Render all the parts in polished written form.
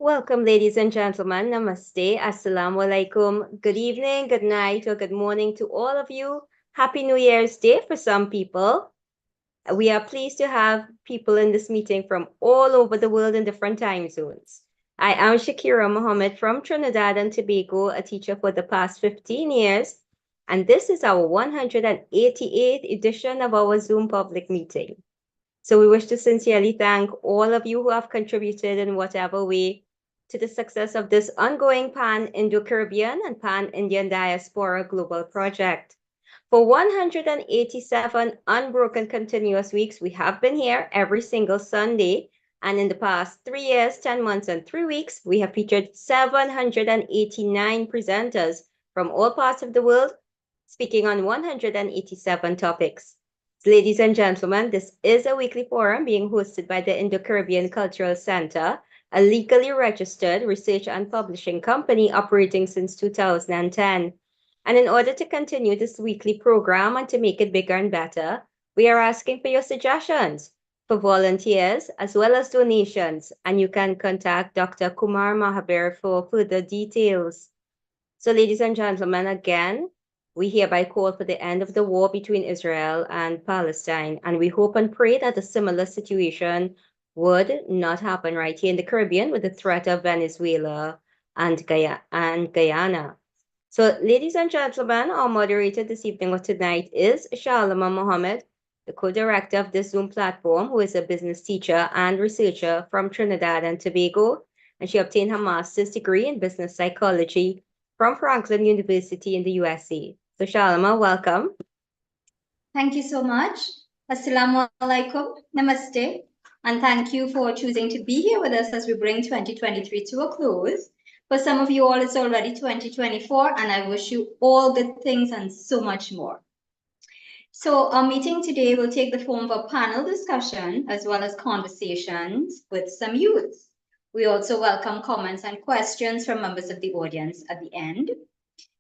Welcome, ladies and gentlemen. Namaste. Assalamu alaikum. Good evening, good night, or good morning to all of you. Happy New Year's Day for some people. We are pleased to have people in this meeting from all over the world in different time zones. I am Shakira Mohammed from Trinidad and Tobago, a teacher for the past 15 years, and this is our 188th edition of our Zoom public meeting. So we wish to sincerely thank all of you who have contributed in whatever way to the success of this ongoing Pan-Indo-Caribbean and Pan-Indian Diaspora Global Project. For 187 unbroken continuous weeks, we have been here every single Sunday. And in the past 3 years, 10 months, and 3 weeks, we have featured 789 presenters from all parts of the world, speaking on 187 topics. Ladies and gentlemen, this is a weekly forum being hosted by the Indo-Caribbean Cultural Center, a legally registered research and publishing company operating since 2010. And in order to continue this weekly program and to make it bigger and better, we are asking for your suggestions for volunteers as well as donations. And you can contact Dr. Kumar Mahabir for further details. So, ladies and gentlemen, again, we hereby call for the end of the war between Israel and Palestine, and we hope and pray that a similar situation would not happen right here in the Caribbean with the threat of Venezuela and Guyana. So, ladies and gentlemen, our moderator this evening or tonight is Shalama Mohammed, the co-director of this Zoom platform, who is a business teacher and researcher from Trinidad and Tobago, and she obtained her master's degree in business psychology from Franklin University in the USA. So, Shalama, welcome. Thank you so much. Assalamu alaikum. Namaste. And thank you for choosing to be here with us as we bring 2023 to a close. For some of you all, it's already 2024, and I wish you all good things and so much more. So our meeting today will take the form of a panel discussion as well as conversations with some youths. We also welcome comments and questions from members of the audience at the end.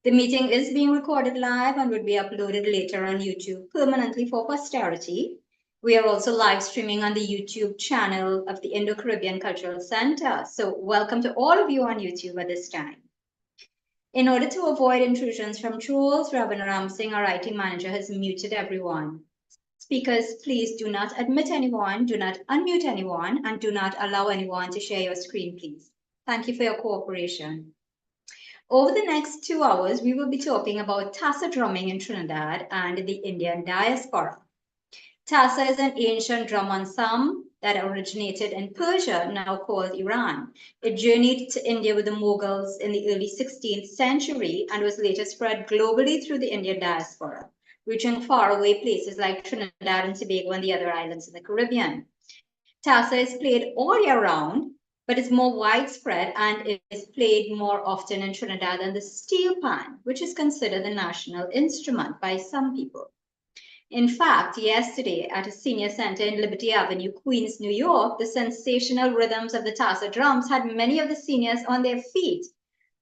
The meeting is being recorded live and will be uploaded later on YouTube permanently for posterity. We are also live streaming on the YouTube channel of the Indo-Caribbean Cultural Center. So welcome to all of you on YouTube at this time. In order to avoid intrusions from trolls, Ravin Ram Singh, our IT manager, has muted everyone. Speakers, please do not admit anyone, do not unmute anyone, and do not allow anyone to share your screen, please. Thank you for your cooperation. Over the next 2 hours, we will be talking about Tassa drumming in Trinidad and the Indian diaspora. Tassa is an ancient drum ensemble that originated in Persia, now called Iran. It journeyed to India with the Mughals in the early 16th century and was later spread globally through the Indian diaspora, reaching faraway places like Trinidad and Tobago and the other islands in the Caribbean. Tassa is played all year round, but is more widespread and is played more often in Trinidad than the steel pan, which is considered the national instrument by some people. In fact, yesterday at a senior center in Liberty Avenue, Queens, New York, the sensational rhythms of the Tassa drums had many of the seniors on their feet,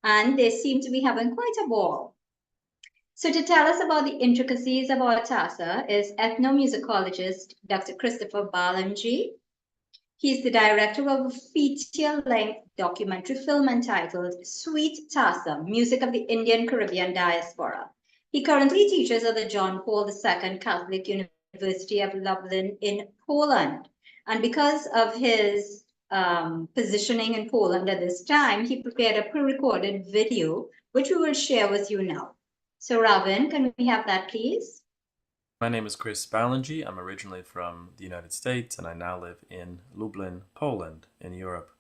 and they seemed to be having quite a ball. So to tell us about the intricacies of our Tassa is ethnomusicologist Dr. Christopher Balanji. He's the director of a feature-length documentary film entitled Sweet Tassa, Music of the Indian Caribbean Diaspora. He currently teaches at the John Paul II Catholic University of Lublin in Poland. And because of his positioning in Poland at this time, he prepared a pre-recorded video, which we will share with you now. So Ravin, can we have that, please? My name is Chris Balanji. I'm originally from the United States and I now live in Lublin, Poland, in Europe.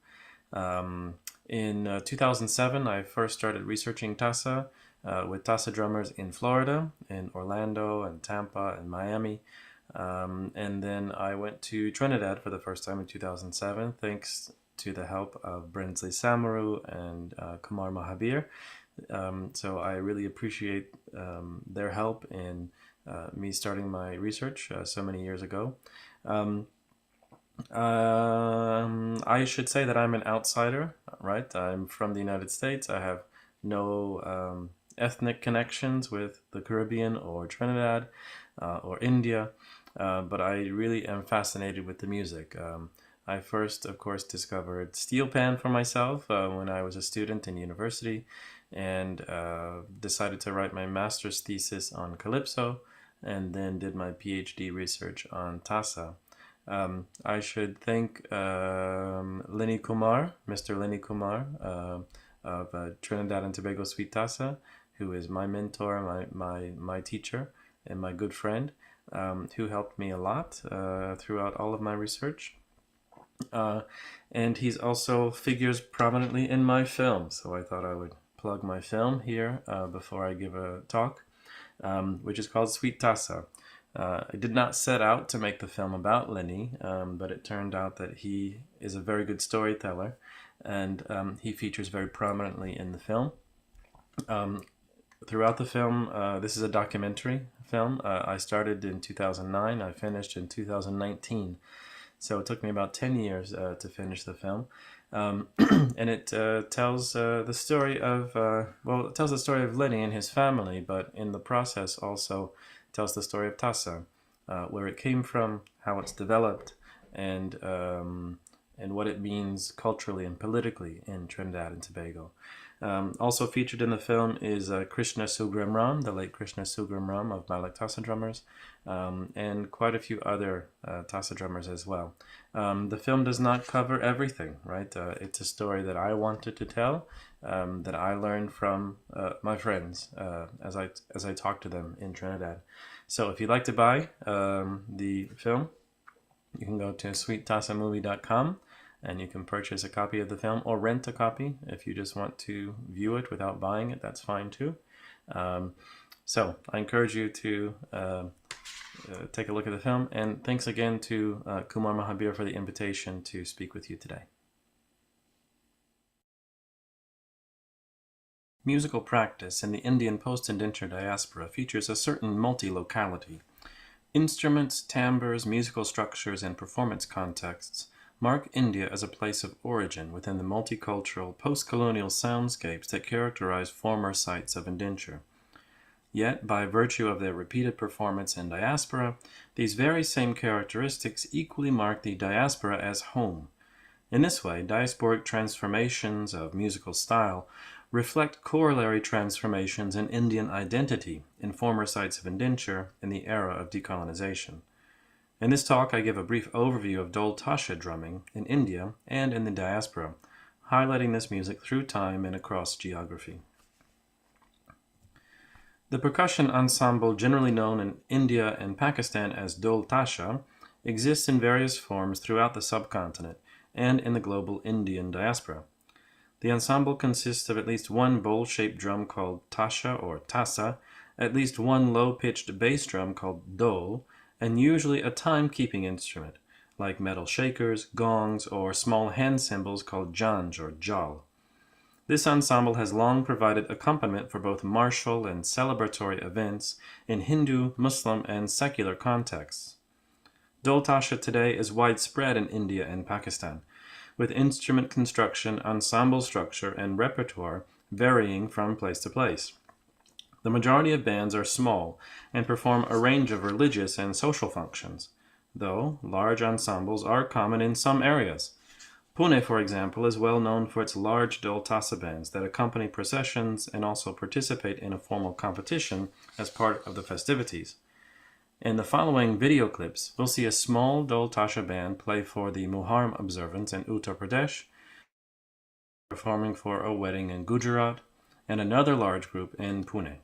In 2007, I first started researching Tassa with Tassa drummers in Florida, in Orlando and Tampa and Miami. And then I went to Trinidad for the first time in 2007, thanks to the help of Brinsley Samaru and Kumar Mahabir. So I really appreciate their help in me starting my research so many years ago. I should say that I'm an outsider, right? I'm from the United States. I have no ethnic connections with the Caribbean or Trinidad or India, but I really am fascinated with the music. I first, of course, discovered steel pan for myself when I was a student in university, and decided to write my master's thesis on calypso, and then did my PhD research on Tassa. I should thank Lenny Kumar, Mr. Lenny Kumar of Trinidad and Tobago Sweet Tassa, who is my mentor, my teacher, and my good friend, who helped me a lot throughout all of my research. And he's also figures prominently in my film, so I thought I would plug my film here before I give a talk, which is called Sweet Tassa. I did not set out to make the film about Lenny, but it turned out that he is a very good storyteller, and he features very prominently in the film. Throughout the film, this is a documentary film. I started in 2009, I finished in 2019. So it took me about 10 years to finish the film. And it tells the story of, it tells the story of Lenny and his family, but in the process also tells the story of Tassa, where it came from, how it's developed, and what it means culturally and politically in Trinidad and Tobago. Also featured in the film is Krishna Sugram Ram, the late Krishna Sugram Ram of Malak Tassa drummers, and quite a few other Tassa drummers as well. The film does not cover everything, right? It's a story that I wanted to tell, that I learned from my friends as I talked to them in Trinidad. So if you'd like to buy the film, you can go to sweettassamovie.com. and you can purchase a copy of the film or rent a copy if you just want to view it without buying it. That's fine too. So I encourage you to take a look at the film, and thanks again to Kumar Mahabir for the invitation to speak with you today. Musical practice in the Indian post-indenture diaspora features a certain multi-locality. Instruments, timbres, musical structures, and performance contexts mark India as a place of origin within the multicultural, post-colonial soundscapes that characterize former sites of indenture. Yet, by virtue of their repeated performance in diaspora, these very same characteristics equally mark the diaspora as home. In this way, diasporic transformations of musical style reflect corollary transformations in Indian identity in former sites of indenture in the era of decolonization. In this talk, I give a brief overview of Dol Tasha drumming in India and in the diaspora, highlighting this music through time and across geography. The percussion ensemble, generally known in India and Pakistan as Dol Tasha, exists in various forms throughout the subcontinent and in the global Indian diaspora. The ensemble consists of at least one bowl-shaped drum called Tasha or Tassa, at least one low-pitched bass drum called Dol, and usually a time-keeping instrument, like metal shakers, gongs, or small hand cymbals called janj or jal. This ensemble has long provided accompaniment for both martial and celebratory events in Hindu, Muslim, and secular contexts. Dol Tasha today is widespread in India and Pakistan, with instrument construction, ensemble structure, and repertoire varying from place to place. The majority of bands are small and perform a range of religious and social functions, though large ensembles are common in some areas. Pune, for example, is well known for its large Dol Tassa bands that accompany processions and also participate in a formal competition as part of the festivities. In the following video clips, we'll see a small Dol Tasha band play for the Muharram observance in Uttar Pradesh, performing for a wedding in Gujarat, and another large group in Pune.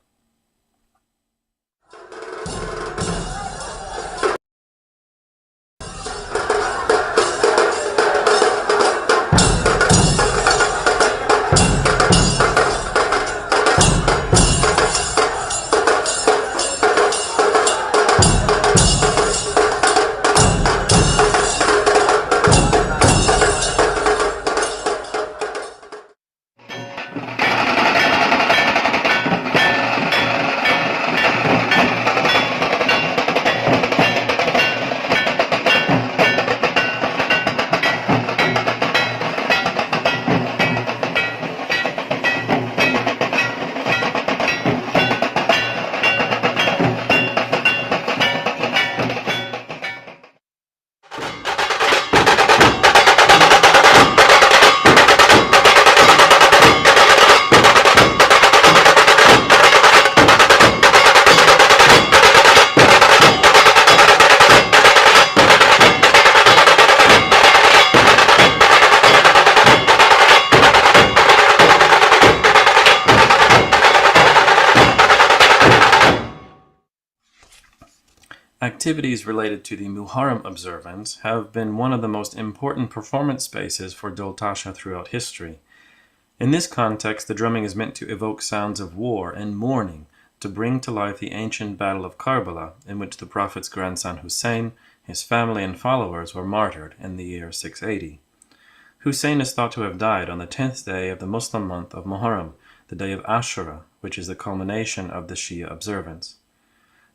activities related to the Muharram observance have been one of the most important performance spaces for Dol Tasha throughout history. In this context, the drumming is meant to evoke sounds of war and mourning, to bring to life the ancient Battle of Karbala, in which the Prophet's grandson Hussein, his family and followers were martyred in the year 680. Hussein is thought to have died on the 10th day of the Muslim month of Muharram, the day of Ashura, which is the culmination of the Shia observance.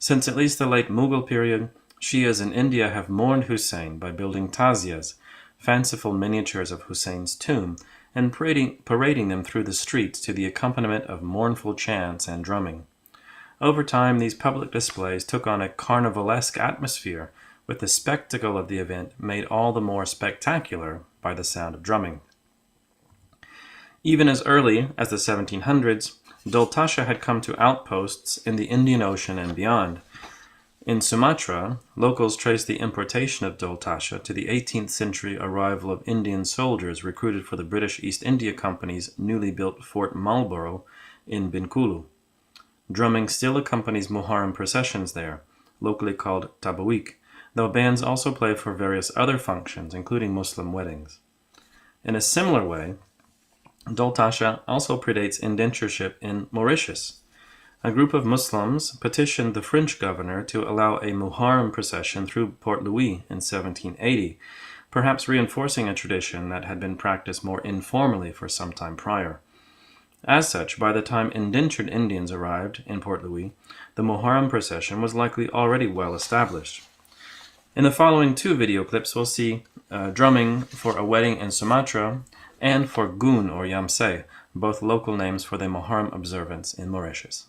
Since at least the late Mughal period, Shias in India have mourned Hussein by building taziyas, fanciful miniatures of Hussein's tomb, and parading them through the streets to the accompaniment of mournful chants and drumming. Over time, these public displays took on a carnivalesque atmosphere, with the spectacle of the event made all the more spectacular by the sound of drumming. Even as early as the 1700s, Dol Tasha had come to outposts in the Indian Ocean and beyond. In Sumatra, locals trace the importation of Dol Tasha to the 18th century arrival of Indian soldiers recruited for the British East India Company's newly built Fort Marlborough in Bengkulu. Drumming still accompanies Muharram processions there, locally called Tabawik, though bands also play for various other functions, including Muslim weddings. In a similar way, Dol Tasha also predates indentureship in Mauritius. A group of Muslims petitioned the French governor to allow a Muharram procession through Port Louis in 1780, perhaps reinforcing a tradition that had been practiced more informally for some time prior. As such, by the time indentured Indians arrived in Port Louis, the Muharram procession was likely already well established. In the following two video clips, we'll see drumming for a wedding in Sumatra and for Goon or Yamse, both local names for the Muharram observance in Mauritius.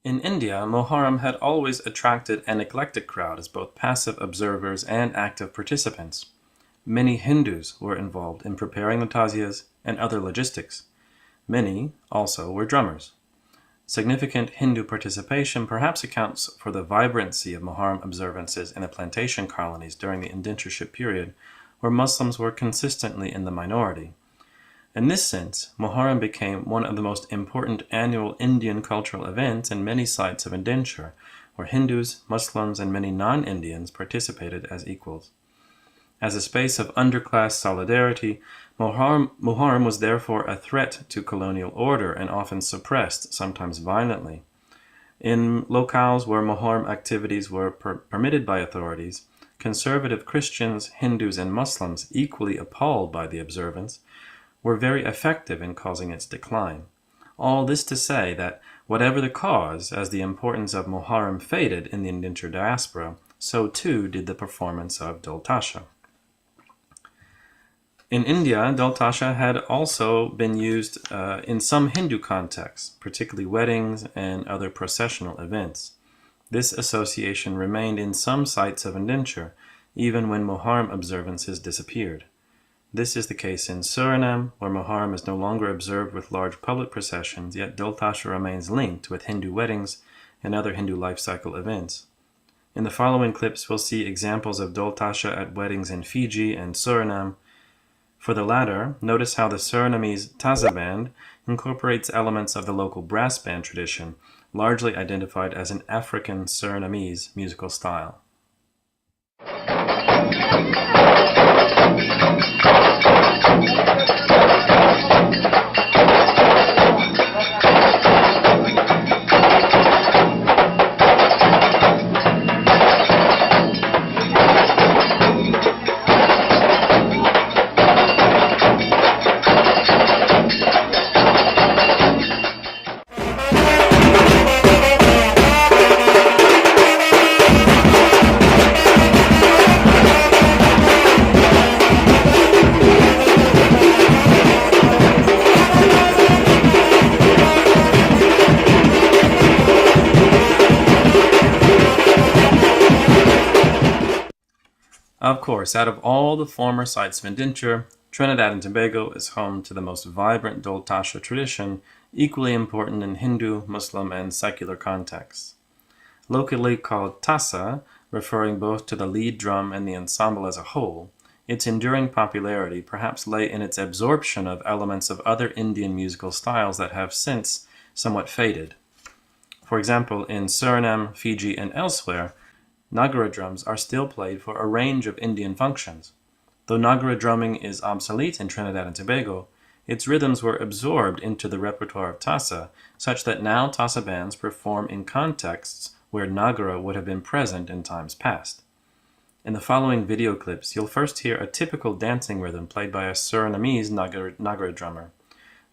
In India, Muharram had always attracted an eclectic crowd as both passive observers and active participants. Many Hindus were involved in preparing the taziyas and other logistics. Many also were drummers. Significant Hindu participation perhaps accounts for the vibrancy of Muharram observances in the plantation colonies during the indentureship period, where Muslims were consistently in the minority. In this sense, Muharram became one of the most important annual Indian cultural events in many sites of indenture, where Hindus, Muslims, and many non-Indians participated as equals. As a space of underclass solidarity, Muharram was therefore a threat to colonial order and often suppressed, sometimes violently. In locales where Muharram activities were permitted by authorities, conservative Christians, Hindus, and Muslims, equally appalled by the observance, were very effective in causing its decline. All this to say that, whatever the cause, as the importance of Muharram faded in the indentured diaspora, so too did the performance of Dol Tasha. In India, Dol Tasha had also been used in some Hindu contexts, particularly weddings and other processional events. This association remained in some sites of indenture, even when Muharram observances disappeared. This is the case in Suriname, where Muharram is no longer observed with large public processions, yet Dol Tasha remains linked with Hindu weddings and other Hindu life cycle events. In the following clips, we'll see examples of Dol Tasha at weddings in Fiji and Suriname. For the latter, notice how the Surinamese Tassa band incorporates elements of the local brass band tradition, largely identified as an African Surinamese musical style. Of course, out of all the former sites of indenture, Trinidad and Tobago is home to the most vibrant Dol Tasha tradition, equally important in Hindu, Muslim, and secular contexts. Locally called Tassa, referring both to the lead drum and the ensemble as a whole, its enduring popularity perhaps lay in its absorption of elements of other Indian musical styles that have since somewhat faded. For example, in Suriname, Fiji, and elsewhere, Nagara drums are still played for a range of Indian functions. Though Nagara drumming is obsolete in Trinidad and Tobago, its rhythms were absorbed into the repertoire of Tassa, such that now Tassa bands perform in contexts where Nagara would have been present in times past. In the following video clips, you'll first hear a typical dancing rhythm played by a Surinamese Nagara drummer.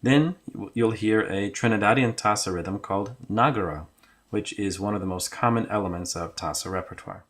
Then you'll hear a Trinidadian Tassa rhythm called Nagara, which is one of the most common elements of Tassa repertoire.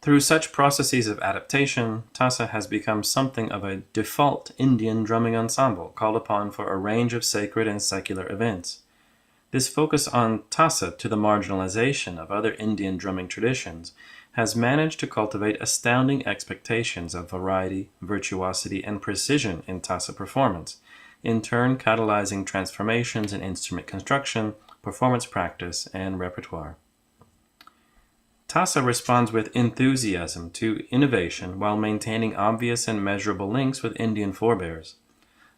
Through such processes of adaptation, Tassa has become something of a default Indian drumming ensemble called upon for a range of sacred and secular events. This focus on Tassa to the marginalization of other Indian drumming traditions has managed to cultivate astounding expectations of variety, virtuosity, and precision in Tassa performance, in turn catalyzing transformations in instrument construction, performance practice, and repertoire. Tassa responds with enthusiasm to innovation while maintaining obvious and measurable links with Indian forebears.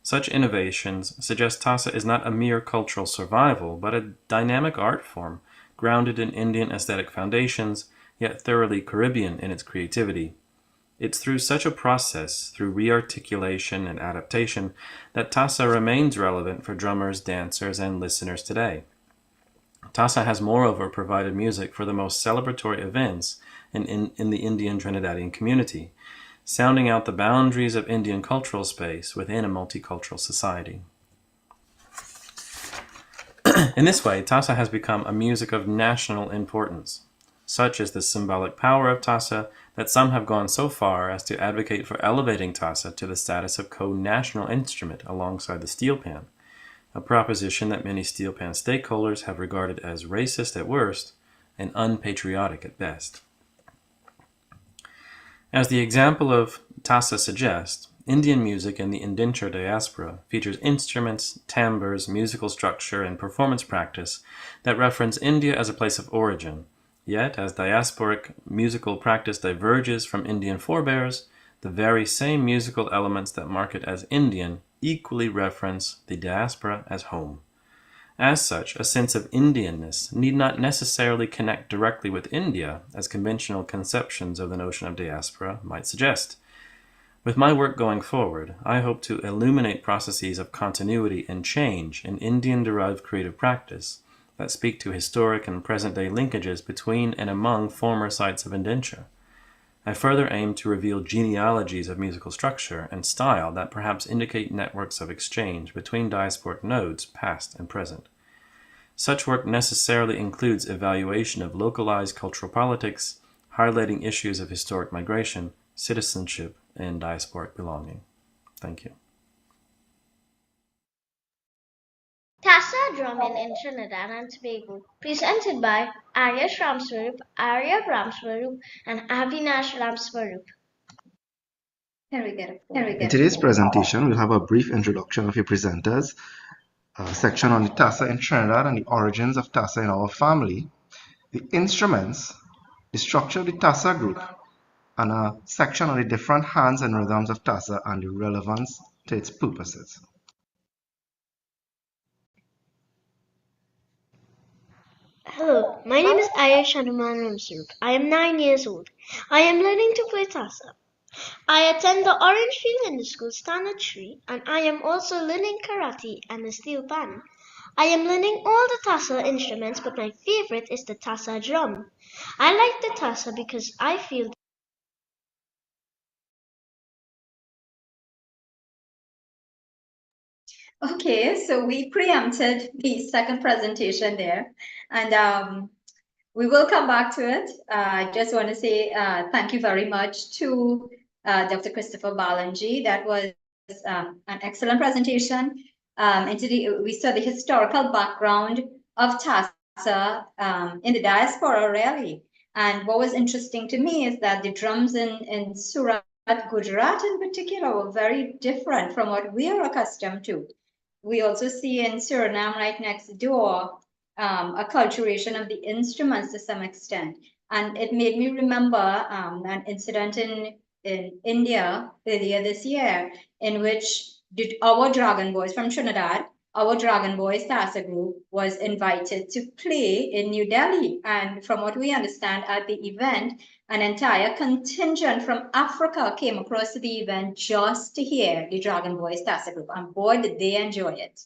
Such innovations suggest Tassa is not a mere cultural survival, but a dynamic art form grounded in Indian aesthetic foundations, yet thoroughly Caribbean in its creativity. It's through such a process, through rearticulation and adaptation, that Tassa remains relevant for drummers, dancers, and listeners today. Tassa has moreover provided music for the most celebratory events in the Indian Trinidadian community, sounding out the boundaries of Indian cultural space within a multicultural society. In this way, Tassa has become a music of national importance. Such is the symbolic power of Tassa that some have gone so far as to advocate for elevating Tassa to the status of co-national instrument alongside the steel pan, a proposition that many steel pan stakeholders have regarded as racist at worst and unpatriotic at best. As the example of Tassa suggests, Indian music in the indenture diaspora features instruments, timbres, musical structure, and performance practice that reference India as a place of origin. Yet, as diasporic musical practice diverges from Indian forebears, the very same musical elements that mark it as Indian equally reference the diaspora as home. As such, a sense of Indianness need not necessarily connect directly with India, as conventional conceptions of the notion of diaspora might suggest. With my work going forward, I hope to illuminate processes of continuity and change in Indian-derived creative practice that speak to historic and present-day linkages between and among former sites of indenture. I further aim to reveal genealogies of musical structure and style that perhaps indicate networks of exchange between diasporic nodes, past and present. Such work necessarily includes evaluation of localized cultural politics, highlighting issues of historic migration, citizenship, and diasporic belonging. Thank you. Tassa drumming in Trinidad and Tobago, presented by Arya Ramswarup, Arya Ramswarup, and Avinash Ramswarup. Here we get In today's presentation, we'll have a brief introduction of your presenters, a section on the Tassa in Trinidad and the origins of Tassa in our family, the instruments, the structure of the Tassa group, and a section on the different hands and rhythms of Tassa and the relevance to its purposes. Hello, my name is Ayush Hanuman Ramswarup. I am 9 years old. I am learning to play Tassa. I attend the Orange Field in the school standard 3, and I am also learning karate and the steel pan. I am learning all the Tassa instruments, but my favorite is the Tassa drum. I like the Tassa because I feel Okay, so we preempted the second presentation there, and we will come back to it. I just want to say thank you very much to Dr. Christopher Balanji. That was an excellent presentation. And today we saw the historical background of Tassa in the diaspora, really. And what was interesting to me is that the drums in Surat, Gujarat in particular, were very different from what we are accustomed to. We also see in Suriname right next door acculturation of the instruments to some extent. And it made me remember an incident in India earlier this year in which our Dragon Boys from Trinidad, our Dragon Boys Tassa group was invited to play in New Delhi. And from what we understand at the event, an entire contingent from Africa came across to the event just to hear the Dragon Boys Tassa group. And boy, did they enjoy it.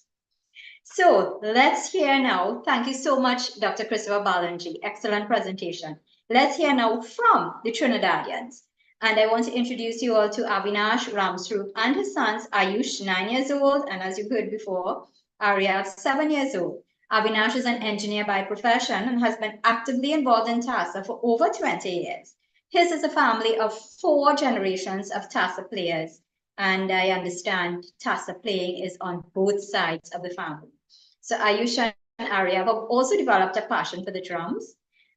So let's hear now. Thank you so much, Dr. Christopher Balanji. Excellent presentation. Let's hear now from the Trinidadians. And I want to introduce you all to Avinash Ramswarup and his sons, Ayush, 9 years old, and as you heard before, Arya, 7 years old. Avinash is an engineer by profession and has been actively involved in Tassa for over 20 years. His is a family of 4 generations of Tassa players, and I understand Tassa playing is on both sides of the family. So Ayush and Arya have also developed a passion for the drums,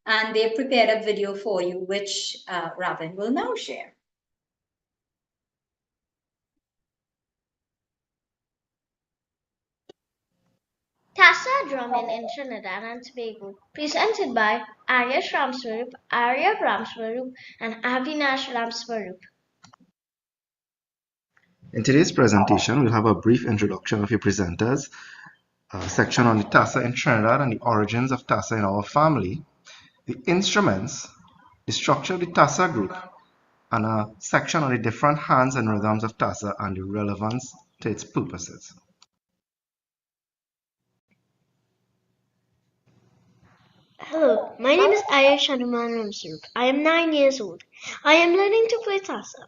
and they prepared a video for you, which Ravin will now share. Tassa drumming in Trinidad and Tobago, presented by Arya Ramswarup, Arya Ramswarup, and Avinash Ramswarup. In today's presentation, we'll have a brief introduction of your presenters, a section on the Tassa in Trinidad and the origins of Tassa in our family, the instruments, the structure of the Tassa group, and a section on the different hands and rhythms of Tassa and the relevance to its purposes. Hello, my name is Ayush Hanuman Ramswarup. I am 9 years old. I am learning to play Tassa.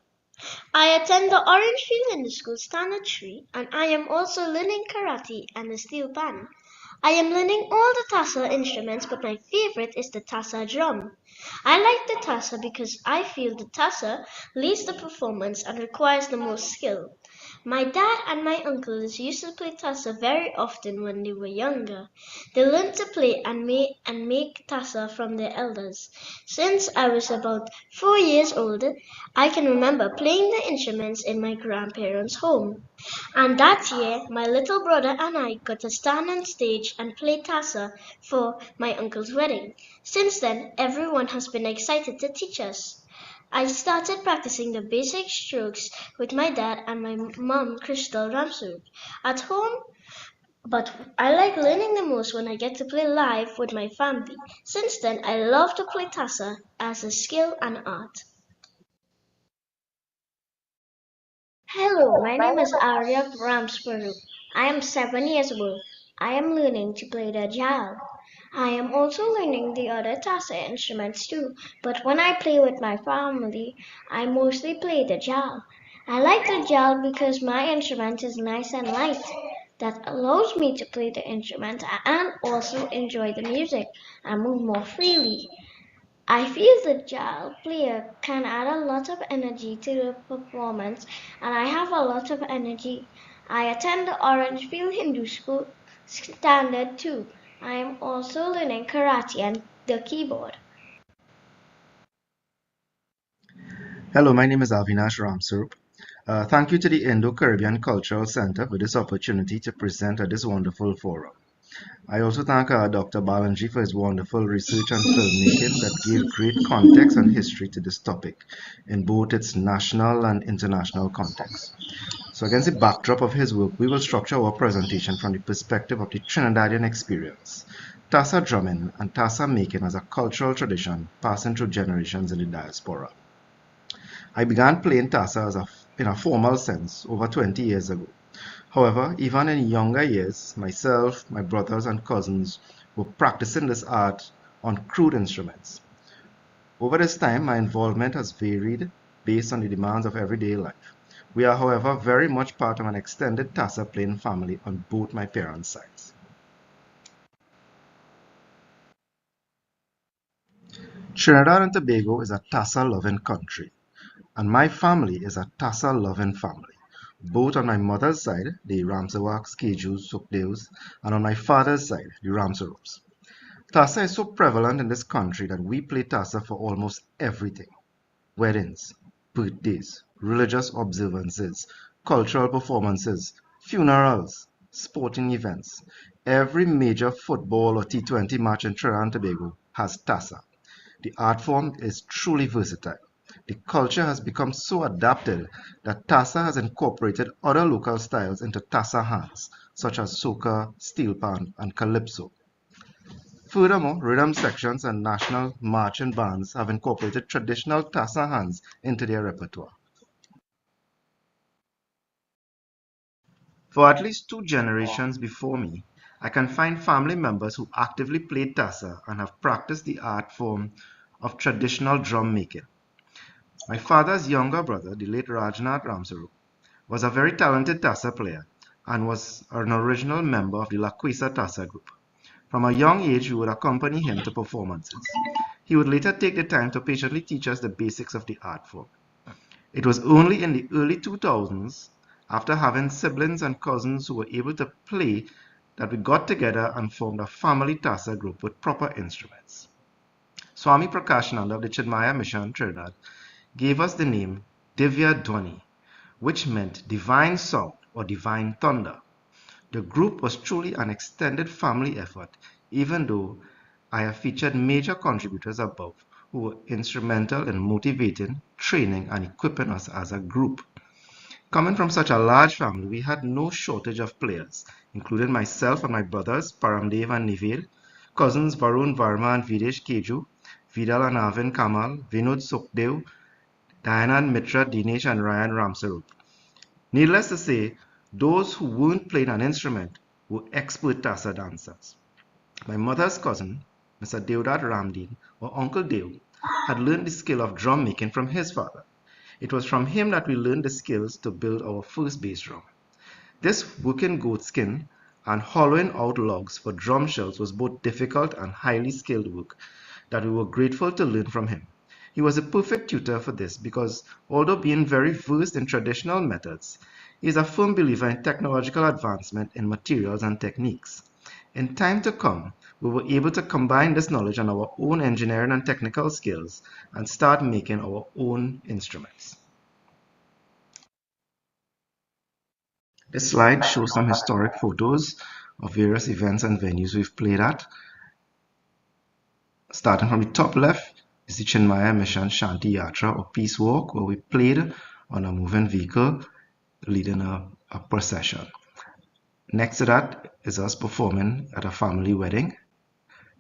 I attend the Orange Field in the school standard 3, and I am also learning karate and the steel pan. I am learning all the Tassa instruments, but my favorite is the Tassa drum. I like the Tassa because I feel the Tassa leads the performance and requires the most skill. My dad and my uncles used to play Tassa very often when they were younger. They learned to play and make Tassa from their elders. Since I was about 4 years old, I can remember playing the instruments in my grandparents' home. And that year, my little brother and I got to stand on stage and play Tassa for my uncle's wedding. Since then, everyone has been excited to teach us. I started practicing the basic strokes with my dad and my mom, Crystal Ramswarup, at home, but I like learning the most when I get to play live with my family. Since then, I love to play Tassa as a skill and art. Hello, my name is Arya Ramswarup. I am 7 years old. I am learning to play the jal. I am also learning the other Tassa instruments too, but when I play with my family, I mostly play the jal. I like the jal because my instrument is nice and light. That allows me to play the instrument and also enjoy the music and move more freely. I feel the child player can add a lot of energy to the performance, and I have a lot of energy. I attend the Orangefield Hindu School Standard too. I am also learning karate and the keyboard. Hello, my name is Avinash Ramsarup. Thank you to the Indo-Caribbean Cultural Center for this opportunity to present at this wonderful forum. I also thank Dr. Balanji for his wonderful research and filmmaking that gave great context and history to this topic in both its national and international context. So against the backdrop of his work, we will structure our presentation from the perspective of the Trinidadian experience, Tassa drumming and Tassa making as a cultural tradition passing through generations in the diaspora. I began playing Tassa in a formal sense over 20 years ago. However, even in younger years, myself, my brothers and cousins were practicing this art on crude instruments. Over this time, my involvement has varied based on the demands of everyday life. We are, however, very much part of an extended Tassa playing family on both my parents' sides. Trinidad and Tobago is a Tassa-loving country, and my family is a Tassa-loving family, both on my mother's side, the Ramsawaks, Kejus, Sukdeus, and on my father's side, the Ramsarups. Tassa is so prevalent in this country that we play Tassa for almost everything. Weddings, birthdays, religious observances, cultural performances, funerals, sporting events. Every major football or T20 match in Trinidad and Tobago has Tassa. The art form is truly versatile. The culture has become so adapted that Tassa has incorporated other local styles into Tassa hands, such as soca, steel pan, and calypso. Furthermore, rhythm sections and national marching bands have incorporated traditional Tassa hands into their repertoire. For at least 2 generations before me, I can find family members who actively played Tassa and have practiced the art form of traditional drum making. My father's younger brother, the late Rajnath Ramsarup, was a very talented Tassa player and was an original member of the Lakwesa Tassa group. From a young age, we would accompany him to performances. He would later take the time to patiently teach us the basics of the art form. It was only in the early 2000s, after having siblings and cousins who were able to play, that we got together and formed a family Tassa group with proper instruments. Swami Prakashananda of the Chinmaya Mission, Trinidad, gave us the name Divya Dhwani, which meant divine sound or divine thunder. The group was truly an extended family effort, even though I have featured major contributors above who were instrumental in motivating, training, and equipping us as a group. Coming from such a large family, we had no shortage of players, including myself and my brothers, Paramdev and Nived, cousins Varun Varma and Videsh Keju, Vidal and Arvind Kamal, Vinod Sukhdev, Diana and Mitra, Dinesh and Ryan Ramsarup. Needless to say, those who weren't playing an instrument were expert Tassa dancers. My mother's cousin, Mr. Deodat Ramdeen, or Uncle Deo, had learned the skill of drum making from his father. It was from him that we learned the skills to build our first bass drum. This working goat skin and hollowing out logs for drum shells was both difficult and highly skilled work that we were grateful to learn from him. He was a perfect tutor for this because, although being very versed in traditional methods, he is a firm believer in technological advancement in materials and techniques. In time to come, we were able to combine this knowledge and our own engineering and technical skills and start making our own instruments. This slide shows some historic photos of various events and venues we've played at. Starting from the top left is the Chinmaya Mission Shanti Yatra or Peace Walk, where we played on a moving vehicle leading a procession. Next to that is us performing at a family wedding.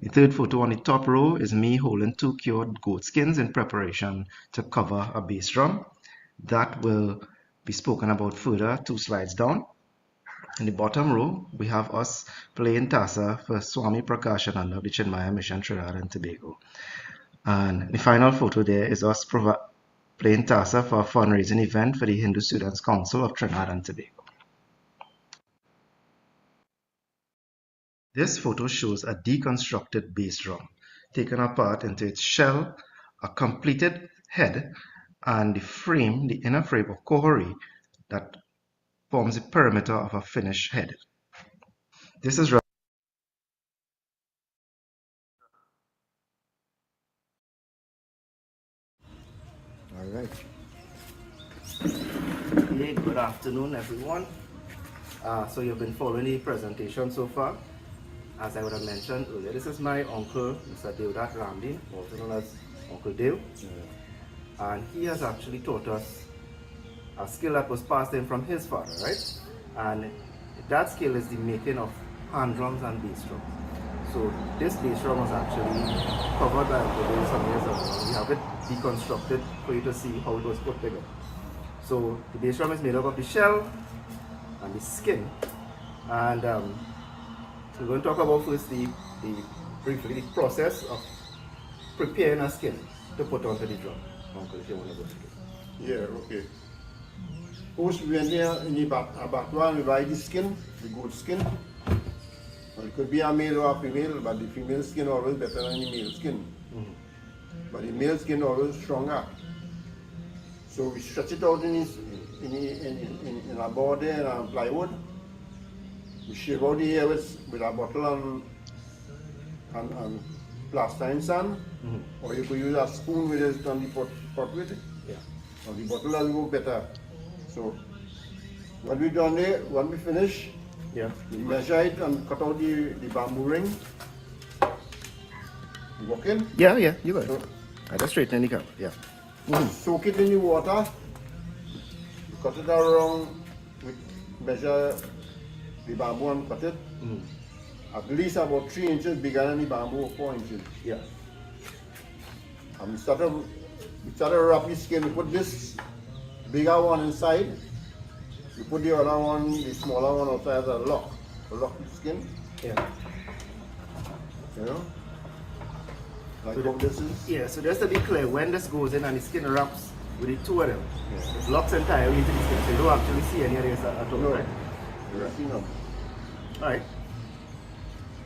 The third photo on the top row is me holding 2 cured goat skins in preparation to cover a bass drum. That will be spoken about further 2 slides down. In the bottom row, we have us playing Tassa for Swami Prakashananda of the Chinmaya Mission Trinidad and Tobago. And the final photo there is us playing Tassa for a fundraising event for the Hindu Students Council of Trinidad and Tobago. This photo shows a deconstructed bass drum. taken apart into its shell, a completed head, and the frame, the inner frame or kohori, that forms the perimeter of a finished head. This is all right. Okay, good afternoon, everyone. So you've been following the presentation so far. As I would have mentioned earlier, this is my uncle, Mr. Deodat Ramdin, also known as Uncle Deo. And he has actually taught us a skill that was passed in from his father, right? And that skill is the making of hand drums and bass drums. So this bass drum was actually covered by Uncle Deo some years ago. We have it deconstructed for you to see how it was put together. So the bass drum is made up of the shell and the skin, and we're going to talk about first briefly the process of preparing a skin to put onto the drum. Uncle, if you want to go through. Yeah, okay. First, when you're in the abattoir, we buy the skin, the goat skin. Well, it could be a male or a female, but the female skin always better than the male skin. But the male skin always stronger. So we stretch it out in a board there and plywood. We shave out the air with a bottle and plaster and sand. Or you could use a spoon with it on the pot with it. Yeah. Or the bottle will work better. So when we done there, when we finish, Yeah. we measure it and cut out the bamboo ring. You walk in. Yeah, you got it. So, I just straighten the camera. Yeah. soak it in the water, you cut it around, measure the bamboo and cut it. At least about 3 inches bigger than the bamboo, 4 inches. Yeah. And we started wrap the skin. We put this bigger one inside. We put the other one, the smaller one outside as a lock. To lock the skin. Yeah. You know? Like So how this is. Yeah, so just to be clear, when this goes in and the skin wraps with the two of them, it locks entirely into the skin, so you don't actually see any of this at all, No. right? You know. Alright.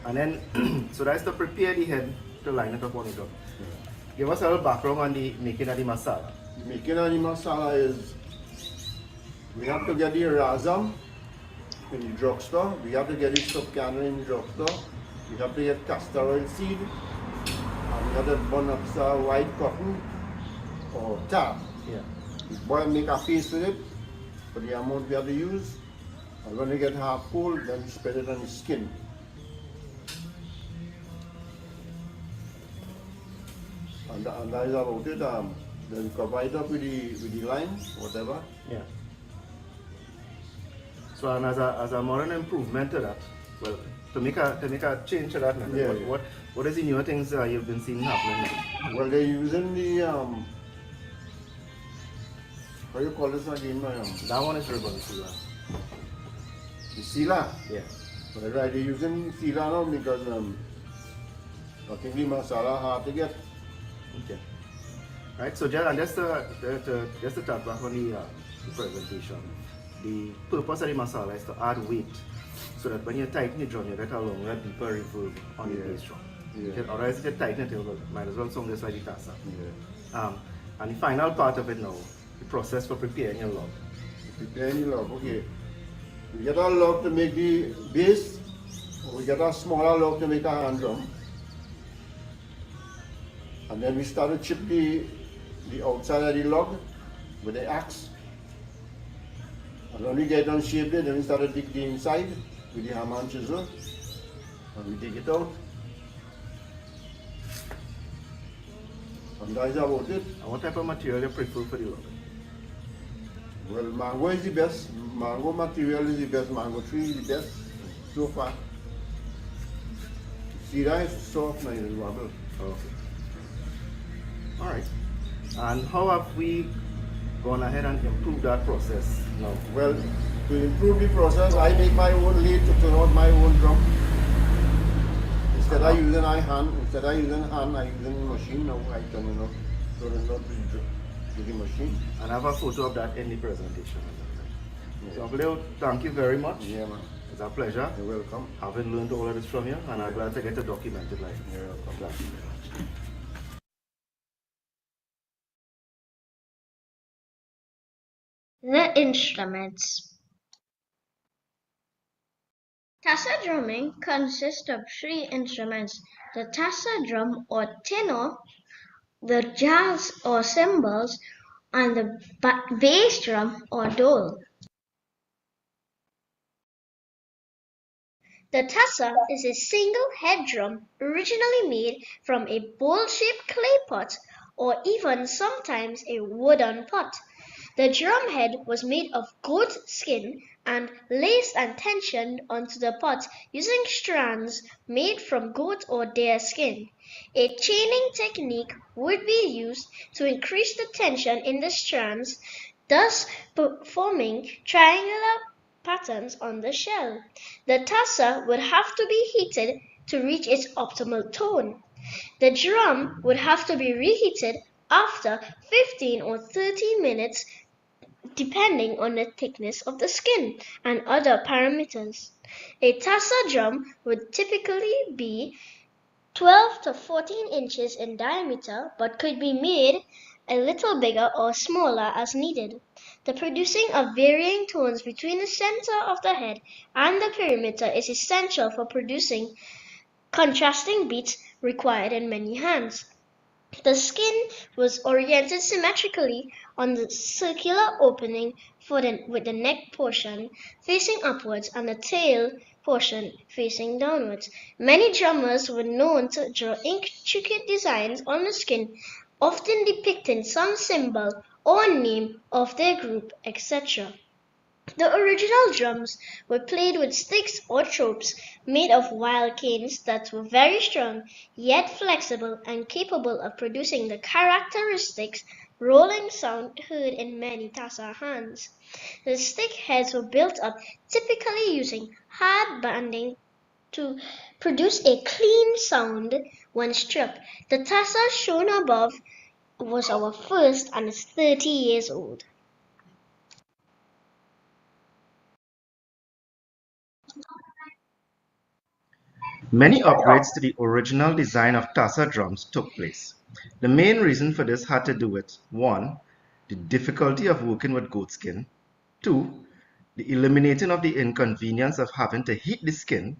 And then, so that's to prepare the head to line it up on the drum. Give us a little background on the making of the masala. The making of the masala is, we have to get the rasam in the drugstore. We have to get the subcana in the drugstore. We have to get castor oil seed. And we have to burn up some white cotton or tar. Yeah. We boil, make a paste with it for the amount we have to use. And when we get half cold, then we spread it on the skin. And that is about it. Then we cover it up with the lime, whatever. Yeah. So and as a modern improvement to that, well, to make a change to that, Yeah, what is the newer things you've been seeing happening? Well, they're using the how you call this again, my That one is ribbon sealer. the sila. Yeah. Well, right, they're using sila now because I think the masala hard to get. Okay. Right. So just to talk back on the presentation, the purpose of the masala is to add weight, so that when you tighten the drum, you get a longer, deeper reverb on the bass drum. Yeah. Okay, otherwise, if you tighten it, you might as well sound just like the Tassa. Yeah. And the final part of it now, the process for preparing your log. Preparing the log, okay. We get a log to make the bass, or we get a smaller log to make a hand drum. And then we start to chip the outside of the log with the axe. And when we get done shaped it, then we start to dig the inside with the hammer and chisel. And we dig it out. And that's about it. And what type of material you prefer for the log? Well, mango is the best. Mango material is the best. Mango tree is the best so far. Cedar is soft and it wobble. Okay. All right. And how have we gone ahead and improved that process now? Well, to improve the process, I make my own lathe to turn out my own drum. Instead of using hand, I using machine now. I turn it out, with the machine. And I have a photo of that in the presentation. So, Uncle Leo, thank you very much. Yeah, man. It's a pleasure You're welcome. having learned all of this from you, and I'm glad to get to document it like. You're welcome. Thank you very much. The instruments. Tassa drumming consists of 3 instruments: the tassa drum or tenor, the jazz or cymbals, and the bass drum or dole. The tassa is a single head drum originally made from a bowl-shaped clay pot or even sometimes a wooden pot. The drum head was made of goat skin and laced and tensioned onto the pot using strands made from goat or deer skin. A chaining technique would be used to increase the tension in the strands, thus forming triangular patterns on the shell. The tassa would have to be heated to reach its optimal tone. The drum would have to be reheated after 15 or 30 minutes depending on the thickness of the skin and other parameters. A tassa drum would typically be 12 to 14 inches in diameter but could be made a little bigger or smaller as needed. The producing of varying tones between the center of the head and the perimeter is essential for producing contrasting beats required in many hands. The skin was oriented symmetrically on the circular opening with the neck portion facing upwards and the tail portion facing downwards. Many drummers were known to draw intricate designs on the skin, often depicting some symbol or name of their group, etc. The original drums were played with sticks or tropes made of wild canes that were very strong, yet flexible and capable of producing the characteristic rolling sound heard in many tassa hands. The stick heads were built up, typically using hard banding to produce a clean sound when struck. The tassa shown above was our first and is 30 years old. Many upgrades to the original design of tassa drums took place. The main reason for this had to do with 1. The difficulty of working with goat skin, 2. The eliminating of the inconvenience of having to heat the skin,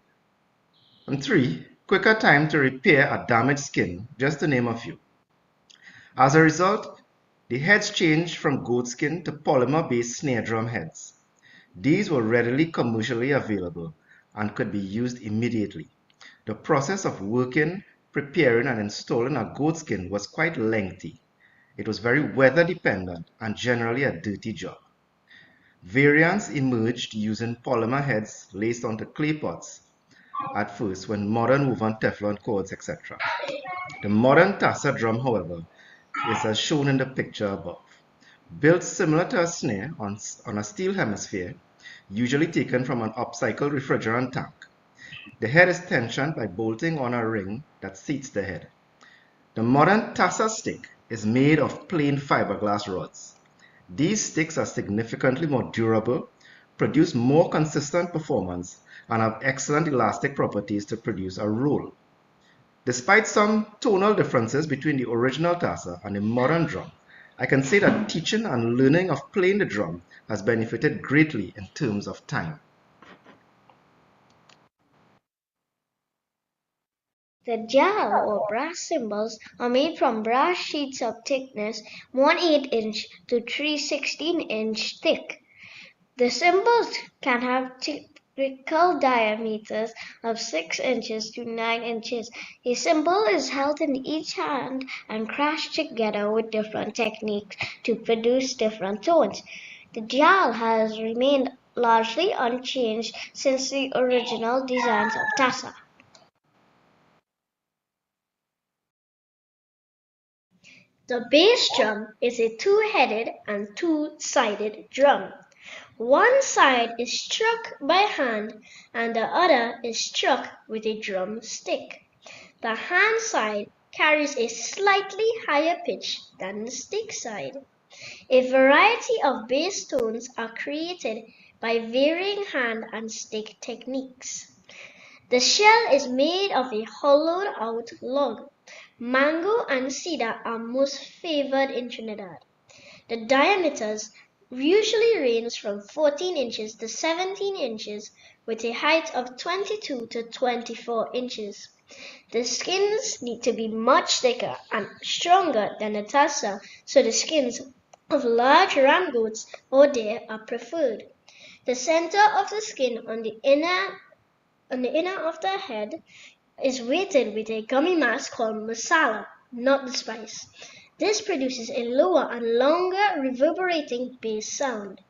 and 3. Quicker time to repair a damaged skin, just to name a few. As a result, the heads changed from goat skin to polymer-based snare drum heads. These were readily commercially available and could be used immediately. The process of working, preparing, and installing a goat skin was quite lengthy. It was very weather dependent and generally a dirty job. Variants emerged using polymer heads laced onto clay pots at first when modern woven Teflon cords, etc. The modern tassa drum, however, is as shown in the picture above. Built similar to a snare on a steel hemisphere, usually taken from an upcycled refrigerant tank. The head is tensioned by bolting on a ring that seats the head. The modern tassa stick is made of plain fiberglass rods. These sticks are significantly more durable, produce more consistent performance, and have excellent elastic properties to produce a roll. Despite some tonal differences between the original tassa and the modern drum, I can say that teaching and learning of playing the drum has benefited greatly in terms of time. The jal or brass cymbals are made from brass sheets of thickness 1/8 inch to 3/16 inch thick. The cymbals can have typical diameters of 6 inches to 9 inches. A cymbal is held in each hand and crashed together with different techniques to produce different tones. The jal has remained largely unchanged since the original designs of tassa. The bass drum is a two-headed and two-sided drum. One side is struck by hand and the other is struck with a drum stick. The hand side carries a slightly higher pitch than the stick side. A variety of bass tones are created by varying hand and stick techniques. The shell is made of a hollowed-out log. Mango and cedar are most favored in Trinidad. The diameters usually range from 14 inches to 17 inches with a height of 22 to 24 inches. The skins need to be much thicker and stronger than the tassa, so the skins of large ram goats or deer are preferred. The center of the skin on the inner of the head is weighted with a gummy mass called masala, not the spice. This produces a lower and longer reverberating bass sound.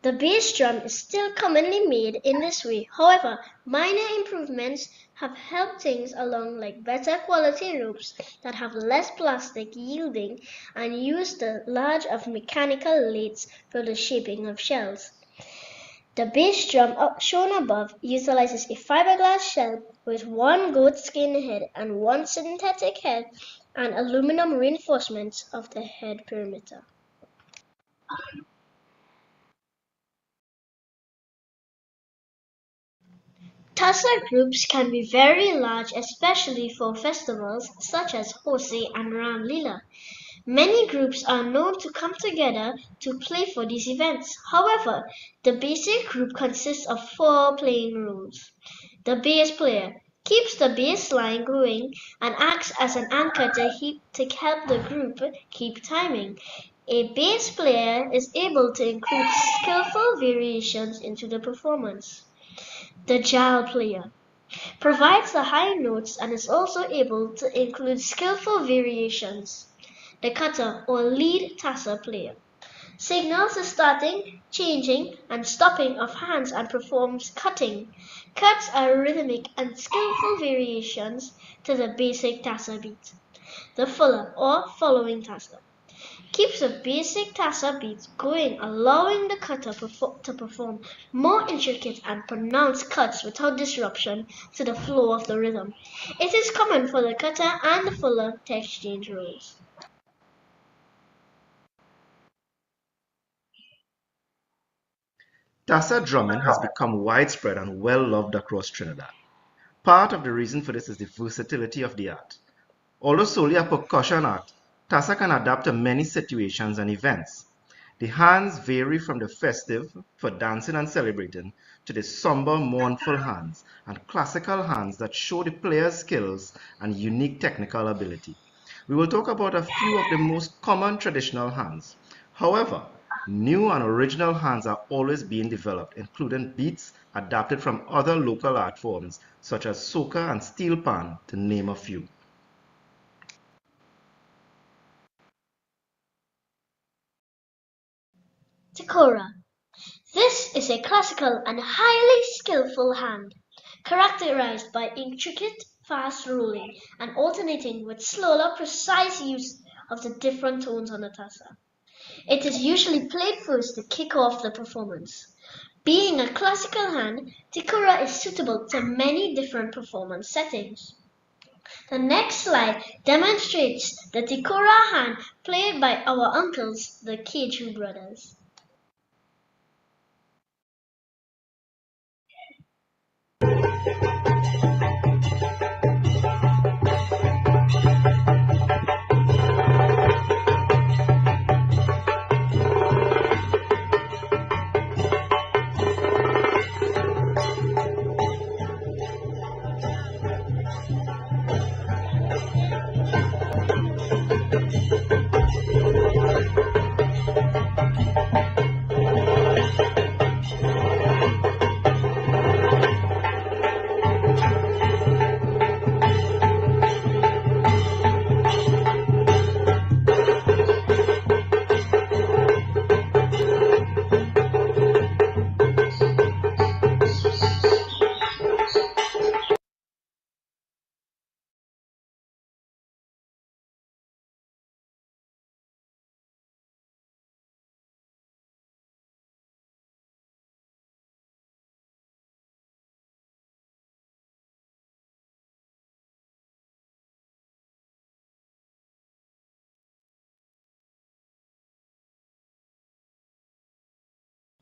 The bass drum is still commonly made in this way. However, minor improvements have helped things along, like better quality ropes that have less plastic yielding and use the large of mechanical lathes for the shaping of shells. The bass drum shown above utilizes a fiberglass shell with one goat skin head and one synthetic head and aluminum reinforcements of the head perimeter. Tassa groups can be very large, especially for festivals such as Hosei and Ram Leela. Many groups are known to come together to play for these events. However, the basic group consists of 4 playing roles. The bass player keeps the bass line going and acts as an anchor to help the group keep timing. A bass player is able to include skillful variations into the performance. The jal player provides the high notes and is also able to include skillful variations. The cutter or lead tassa player signals the starting, changing, and stopping of hands and performs cutting. Cuts are rhythmic and skillful variations to the basic tassa beat. The fuller or following tassa keeps the basic tassa beat going, allowing the cutter to perform more intricate and pronounced cuts without disruption to the flow of the rhythm. It is common for the cutter and the fuller to exchange roles. Tassa drumming has become widespread and well loved across Trinidad. Part of the reason for this is the versatility of the art. Although solely a percussion art, Tassa can adapt to many situations and events. The hands vary from the festive, for dancing and celebrating, to the somber, mournful hands, and classical hands that show the player's skills and unique technical ability. We will talk about a few of the most common traditional hands. However, new and original hands are always being developed, including beats adapted from other local art forms such as soca and steel pan, to name a few. Tikora. This is a classical and highly skillful hand, characterized by intricate, fast rolling and alternating with slower, precise use of the different tones on the tassa. It is usually played first to kick off the performance. Being a classical hand, Tikora is suitable to many different performance settings. The next slide demonstrates the Tikora hand played by our uncles, the Keju brothers.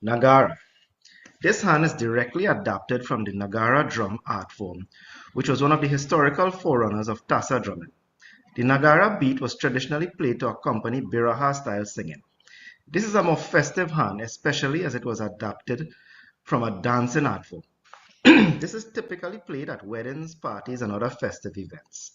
Nagara. This hand is directly adapted from the Nagara drum art form, which was one of the historical forerunners of Tassa drumming. The Nagara beat was traditionally played to accompany Biraha style singing. This is a more festive hand, especially as it was adapted from a dancing art form. This is typically played at weddings, parties, and other festive events.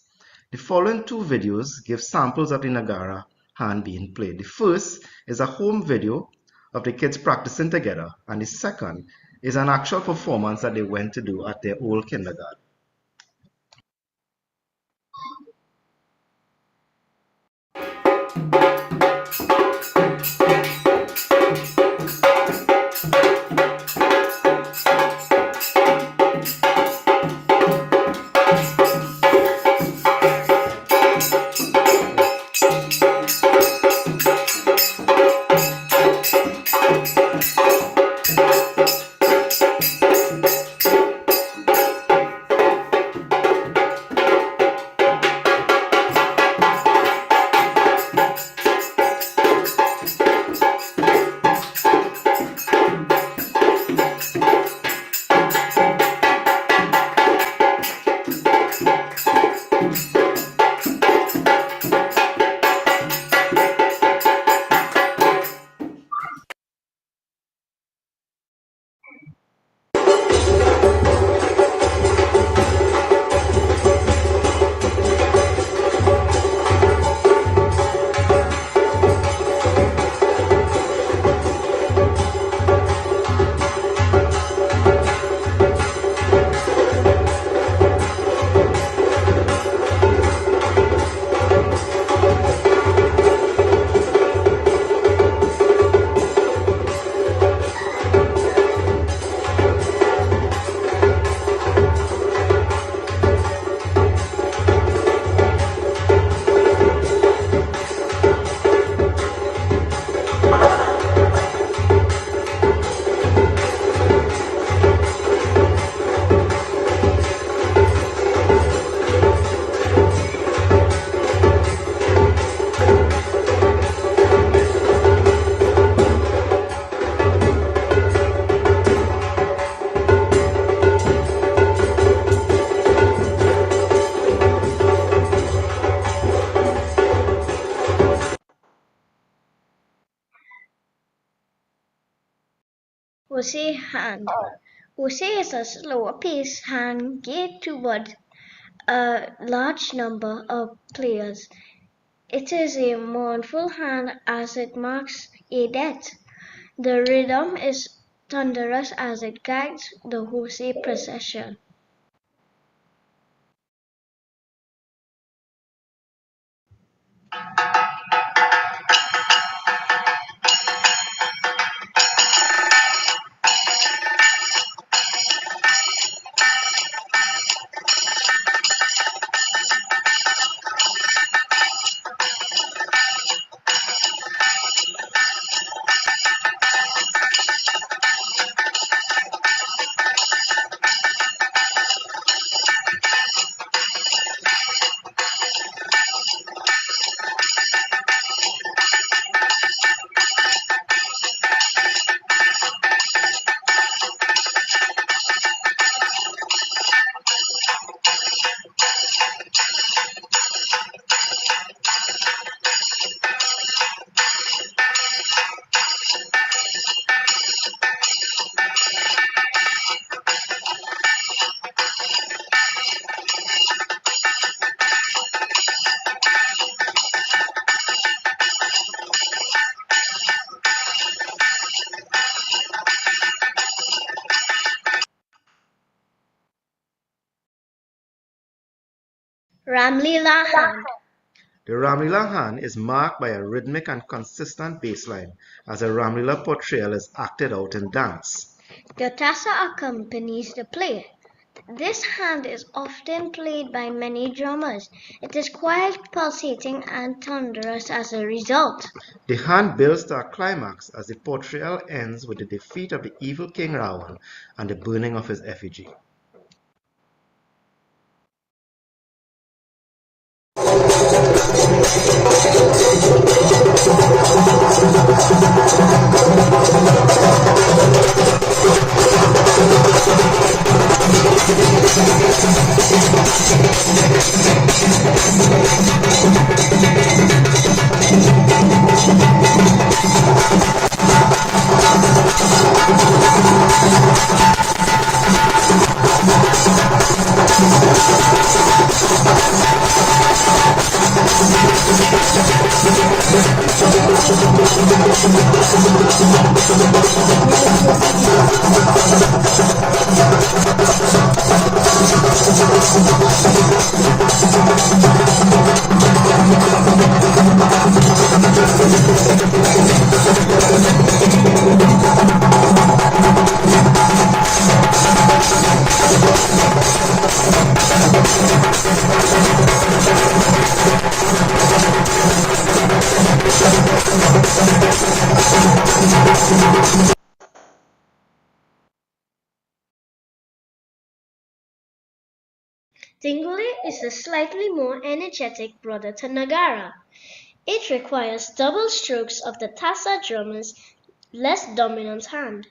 The following two videos give samples of the Nagara hand being played. The first is a home video of the kids practicing together, and the second is an actual performance that they went to do at their old kindergarten. Jose hand. Jose is a slower pace hand geared toward a large number of players. It is a mournful hand as it marks a death. The rhythm is thunderous as it guides the Jose procession. Ramlila hand. The Ramlila hand is marked by a rhythmic and consistent bass line as a Ramlila portrayal is acted out in dance. The Tassa accompanies the play. This hand is often played by many drummers. It is quite pulsating and thunderous as a result. The hand builds to a climax as the portrayal ends with the defeat of the evil King Ravan and the burning of his effigy. Tingule is a slightly more energetic brother to Nagara. It requires double strokes of the Tassa drummer's less dominant hand.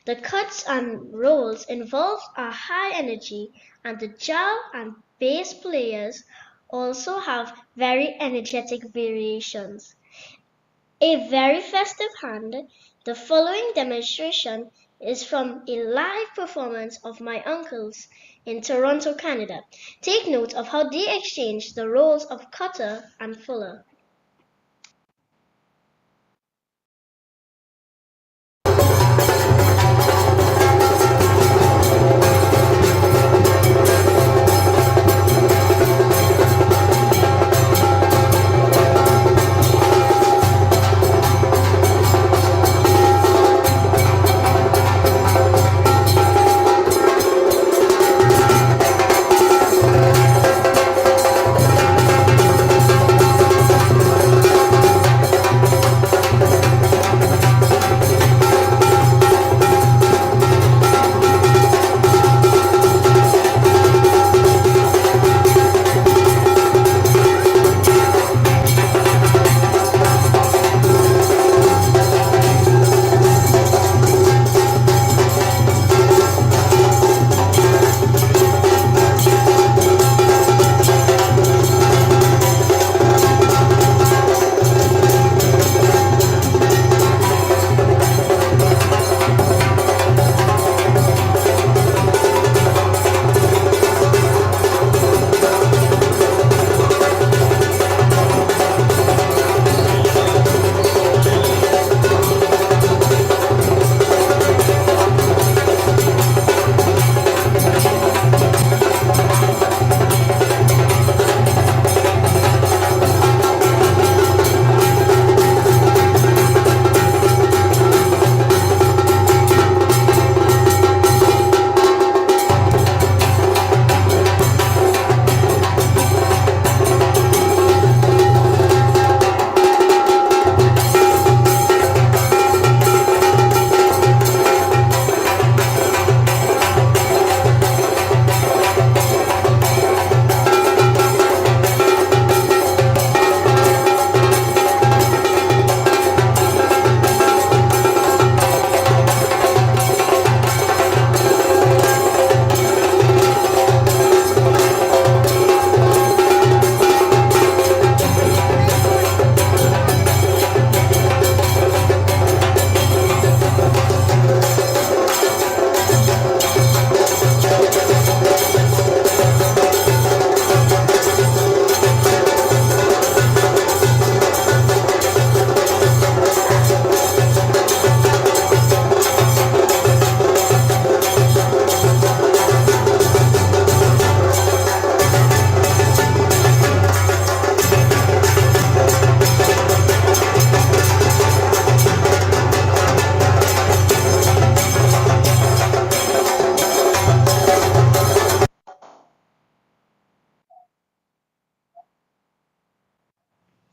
The cuts and rolls involved are high energy, and the jal and bass players also have very energetic variations. A very festive hand, the following demonstration is from a live performance of my uncles in Toronto, Canada. Take note of how they exchange the roles of cutter and fuller.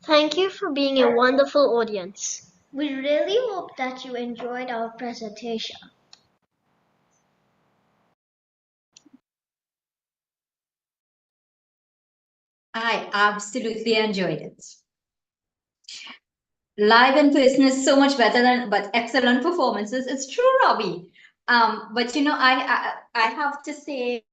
Thank you for being a wonderful audience. We really hope that you enjoyed our presentation. I absolutely enjoyed it. Live in person is so much better than but excellent performances. It's true, Robbie. But you know, I have to say,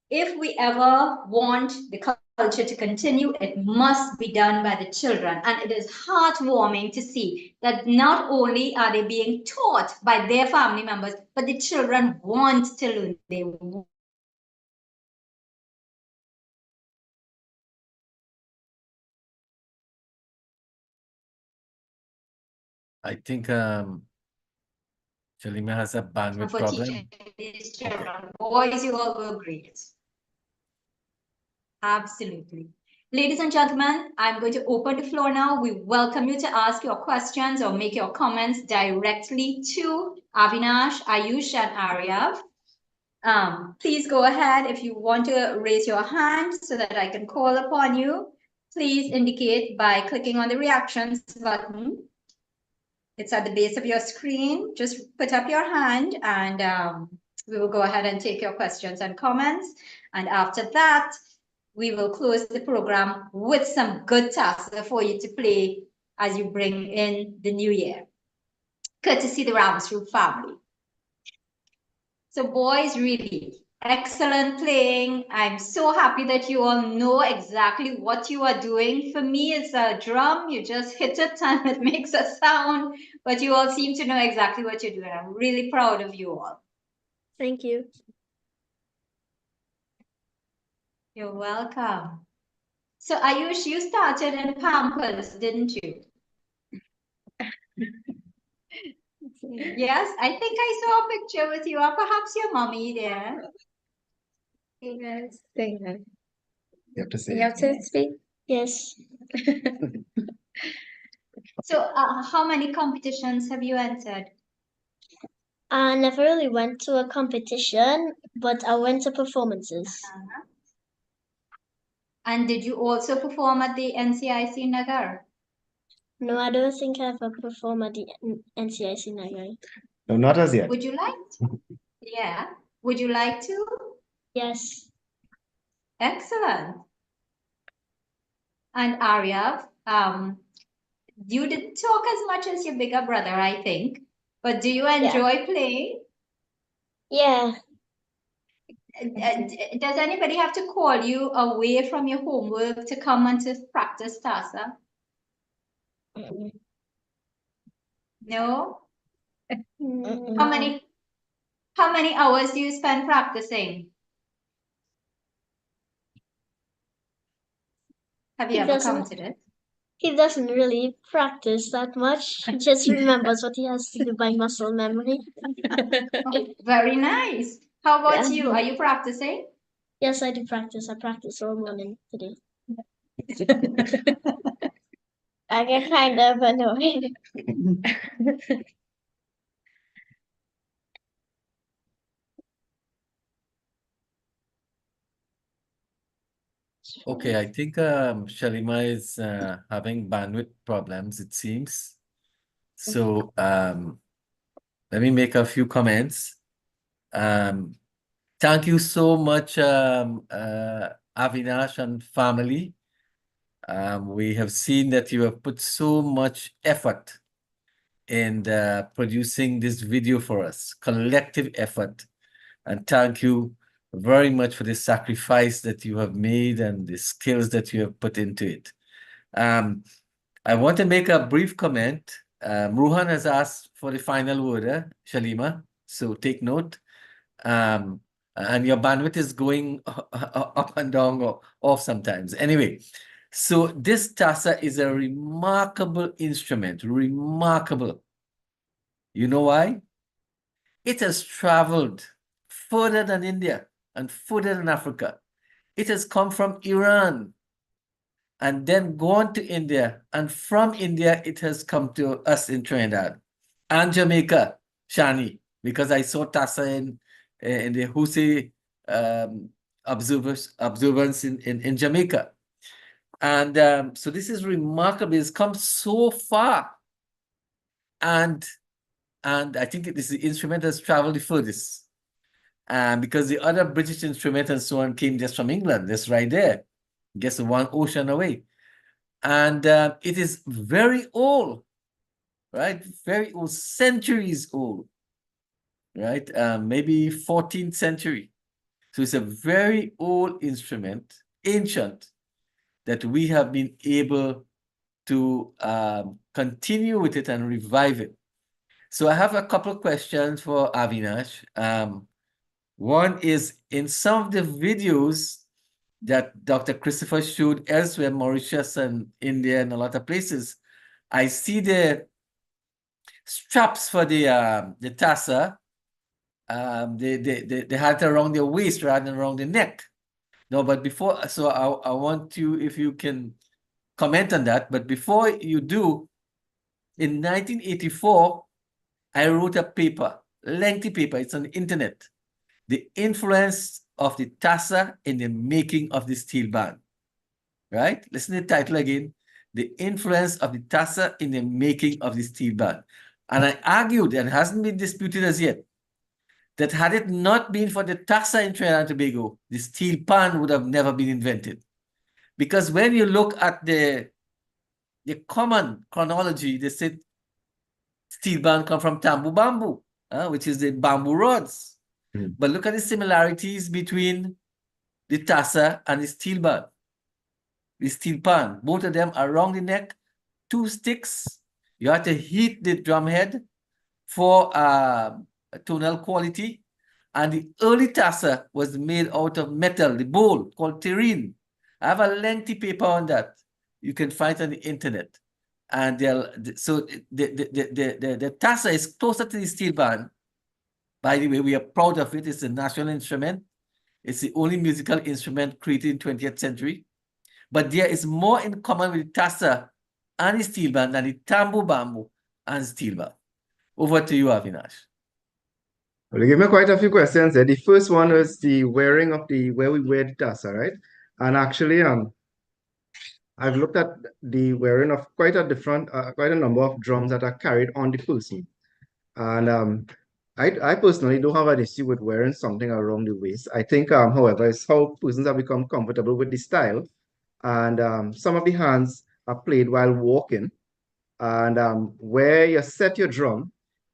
if we ever want the culture to continue, it must be done by the children. And it is heartwarming to see that not only are they being taught by their family members, but the children want to learn. They I think Shalima has a And bandwidth for problem. teaching these children. Boys, you all were great. Absolutely. Ladies and gentlemen, I'm going to open the floor now. We welcome you to ask your questions or make your comments directly to Avinash, Ayush, and Aryav. Please go ahead if you want to raise your hand so that I can call upon you. Please indicate by clicking on the reactions button. It's at the base of your screen. Just put up your hand and we will go ahead and take your questions and comments. And after that, we will close the program with some good Tassa for you to play as you bring in the new year. Courtesy the Ramsroof family. So boys, really excellent playing. I'm so happy that you all know exactly what you are doing. For me, it's a drum. You just hit it and it makes a sound, but you all seem to know exactly what you're doing. I'm really proud of you all. Thank you. You're welcome. So Ayush, you started in Pampers, didn't you? Yes, I think I saw a picture with you, or perhaps your mommy there. Hey guys. Say hi. You have to say You have to speak. Yes. So how many competitions have you entered? I never really went to a competition, but I went to performances. And did you also perform at the NCIC Nagar? No, I don't think I ever performed at the NCIC Nagai. No, not as yet. Would you like to? Yeah. Would you like to? Yes. Excellent. And Aryav, you didn't talk as much as your bigger brother, I think. But do you enjoy playing? Yeah. Does anybody have to call you away from your homework to come and to practice Tassa? Mm-mm. No? Mm-mm. How many hours do you spend practicing? Have you He ever doesn't. counted it? He doesn't really practice that much. He just remembers what he has to do by muscle memory. Oh, very nice. How about Yeah. you? Are you practicing? Yes, I do practice. I practice all morning today. I get kind of annoyed. Okay, I think Shalima is having bandwidth problems, it seems. So let me make a few comments. Thank you so much, Avinash and family. We have seen that you have put so much effort in producing this video for us, collective effort. And thank you very much for the sacrifice that you have made and the skills that you have put into it. I want to make a brief comment. Ruhan has asked for the final word, Shalima, so take note. And your bandwidth is going up and down or off sometimes. Anyway, so this Tassa is a remarkable instrument, remarkable. You know why? It has traveled further than India and further than Africa. It has come from Iran and then gone to India. And from India, it has come to us in Trinidad and Jamaica, Shani, because I saw Tassa in the Husi observance in Jamaica. And so this is remarkable. It's come so far. And I think it is the instrument that's traveled the furthest. Because the other British instrument and so on came just from England, just right there, just one ocean away. And it is very old, right? Very old, centuries old, right? Maybe 14th century. So it's a very old instrument, ancient, that we have been able to continue with it and revive it. So I have a couple of questions for Avinash. One is, in some of the videos that Dr. Christopher showed elsewhere, Mauritius and India and a lot of places, I see the straps for the Tassa. They had it around their waist rather than around the neck. No, but before, so I want you, if you can comment on that. But before you do, in 1984, I wrote a paper, lengthy paper. It's on the internet. The influence of the Tassa in the making of the steel band. Right? Listen to the title again. The influence of the Tassa in the making of the steel band. And I argued, and it hasn't been disputed as yet, that had it not been for the Tassa in Trinidad and Tobago, the steel pan would have never been invented. Because when you look at the common chronology, they said steel band come from tambu bamboo, which is the bamboo rods. But look at the similarities between the Tassa and the steel band, the steel pan. Both of them are around the neck, 2 sticks. You have to heat the drum head for tonal quality. And the early Tassa was made out of metal, the bowl called terrine. I have a lengthy paper on that. You can find it on the internet. And so the Tassa is closer to the steel band. By the way, we are proud of it. It's a national instrument. It's the only musical instrument created in 20th century. But there is more in common with the Tassa and the steel band than the tambu bamboo and steel band. Over to you, Avinash. Well, you gave me quite a few questions there. The first one was the wearing of where we wear the Tassa, right? And actually, I've looked at the wearing of quite a number of drums that are carried on the person. And I personally don't have an issue with wearing something around the waist. I think, however, it's how persons have become comfortable with the style. And some of the hands are played while walking. And where you set your drum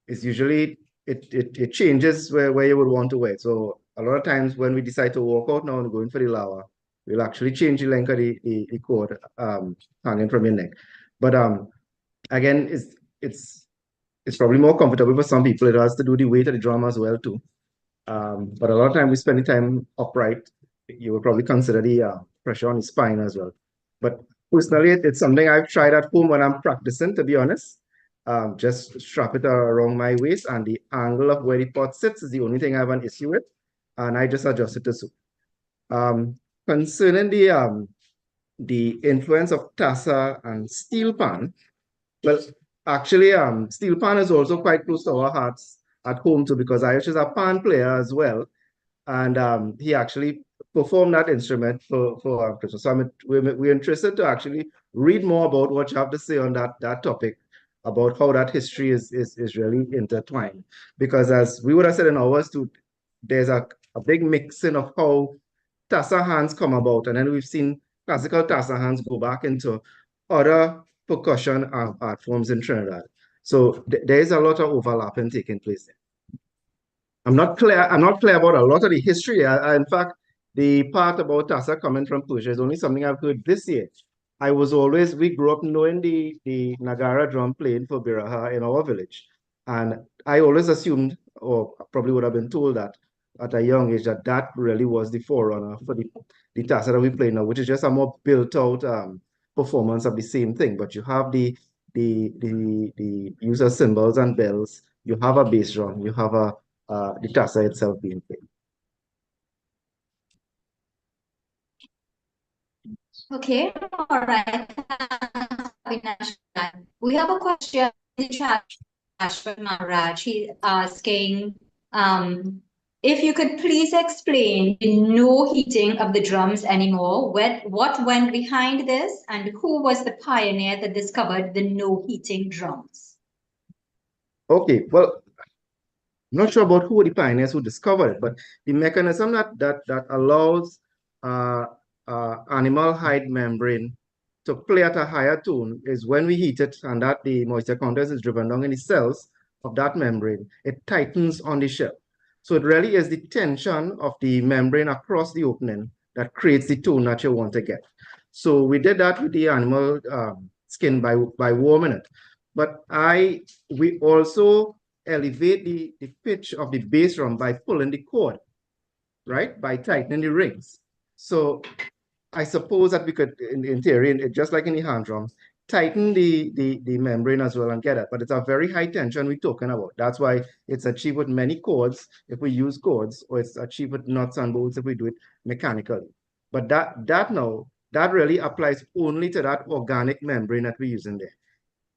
is usually, it changes where you would want to wear. So a lot of times when we decide to walk out now and going for the lawa, we'll actually change the length of the cord hanging from your neck. But again, it's probably more comfortable for some people. It has to do the weight of the drum as well too. But a lot of time we spend the time upright. You would probably consider the pressure on the spine as well. But personally, it's something I've tried at home when I'm practicing, to be honest. Just strap it around my waist, and the angle of where the pot sits is the only thing I have an issue with, and I just adjust it to suit. Concerning the influence of Tassa and steel pan, well, actually, steel pan is also quite close to our hearts at home too, because Ayush is a pan player as well, and he actually performed that instrument for Christmas. So we're interested to actually read more about what you have to say on that topic, about how that history is really intertwined. Because as we would have said in ours too, there's a big mixing of how Tassa hands come about, and then we've seen classical Tassa hands go back into other percussion art forms in Trinidad. So there is a lot of overlapping taking place there. I'm not clear about a lot of the history. In fact, the part about Tassa coming from Persia is only something I've heard this year. We grew up knowing the Nagara drum playing for Biraha in our village. And I always assumed, or probably would have been told that at a young age, that really was the forerunner for the Tassa that we play now, which is just a more built out performance of the same thing. But you have the use of cymbals and bells, you have a bass drum, you have the Tassa itself being played. Okay, all right. We have a question in the chat from Maharaj. He's asking if you could please explain the no heating of the drums anymore. What went behind this, and who was the pioneer that discovered the no heating drums? Okay, well, I'm not sure about who were the pioneers who discovered it, but the mechanism that allows animal hide membrane to play at a higher tone is when we heat it, and that the moisture content is driven down in the cells of that membrane, it tightens on the shell. So it really is the tension of the membrane across the opening that creates the tone that you want to get. So we did that with the animal skin by warming it. But we also elevate the pitch of the bass drum by pulling the cord, right? By tightening the rings. So I suppose that we could, in theory, just like in the hand drum, tighten the membrane as well and get it. But it's a very high tension we're talking about. That's why it's achieved with many cords if we use cords, or it's achieved with nuts and bolts if we do it mechanically. But that really applies only to that organic membrane that we're using there.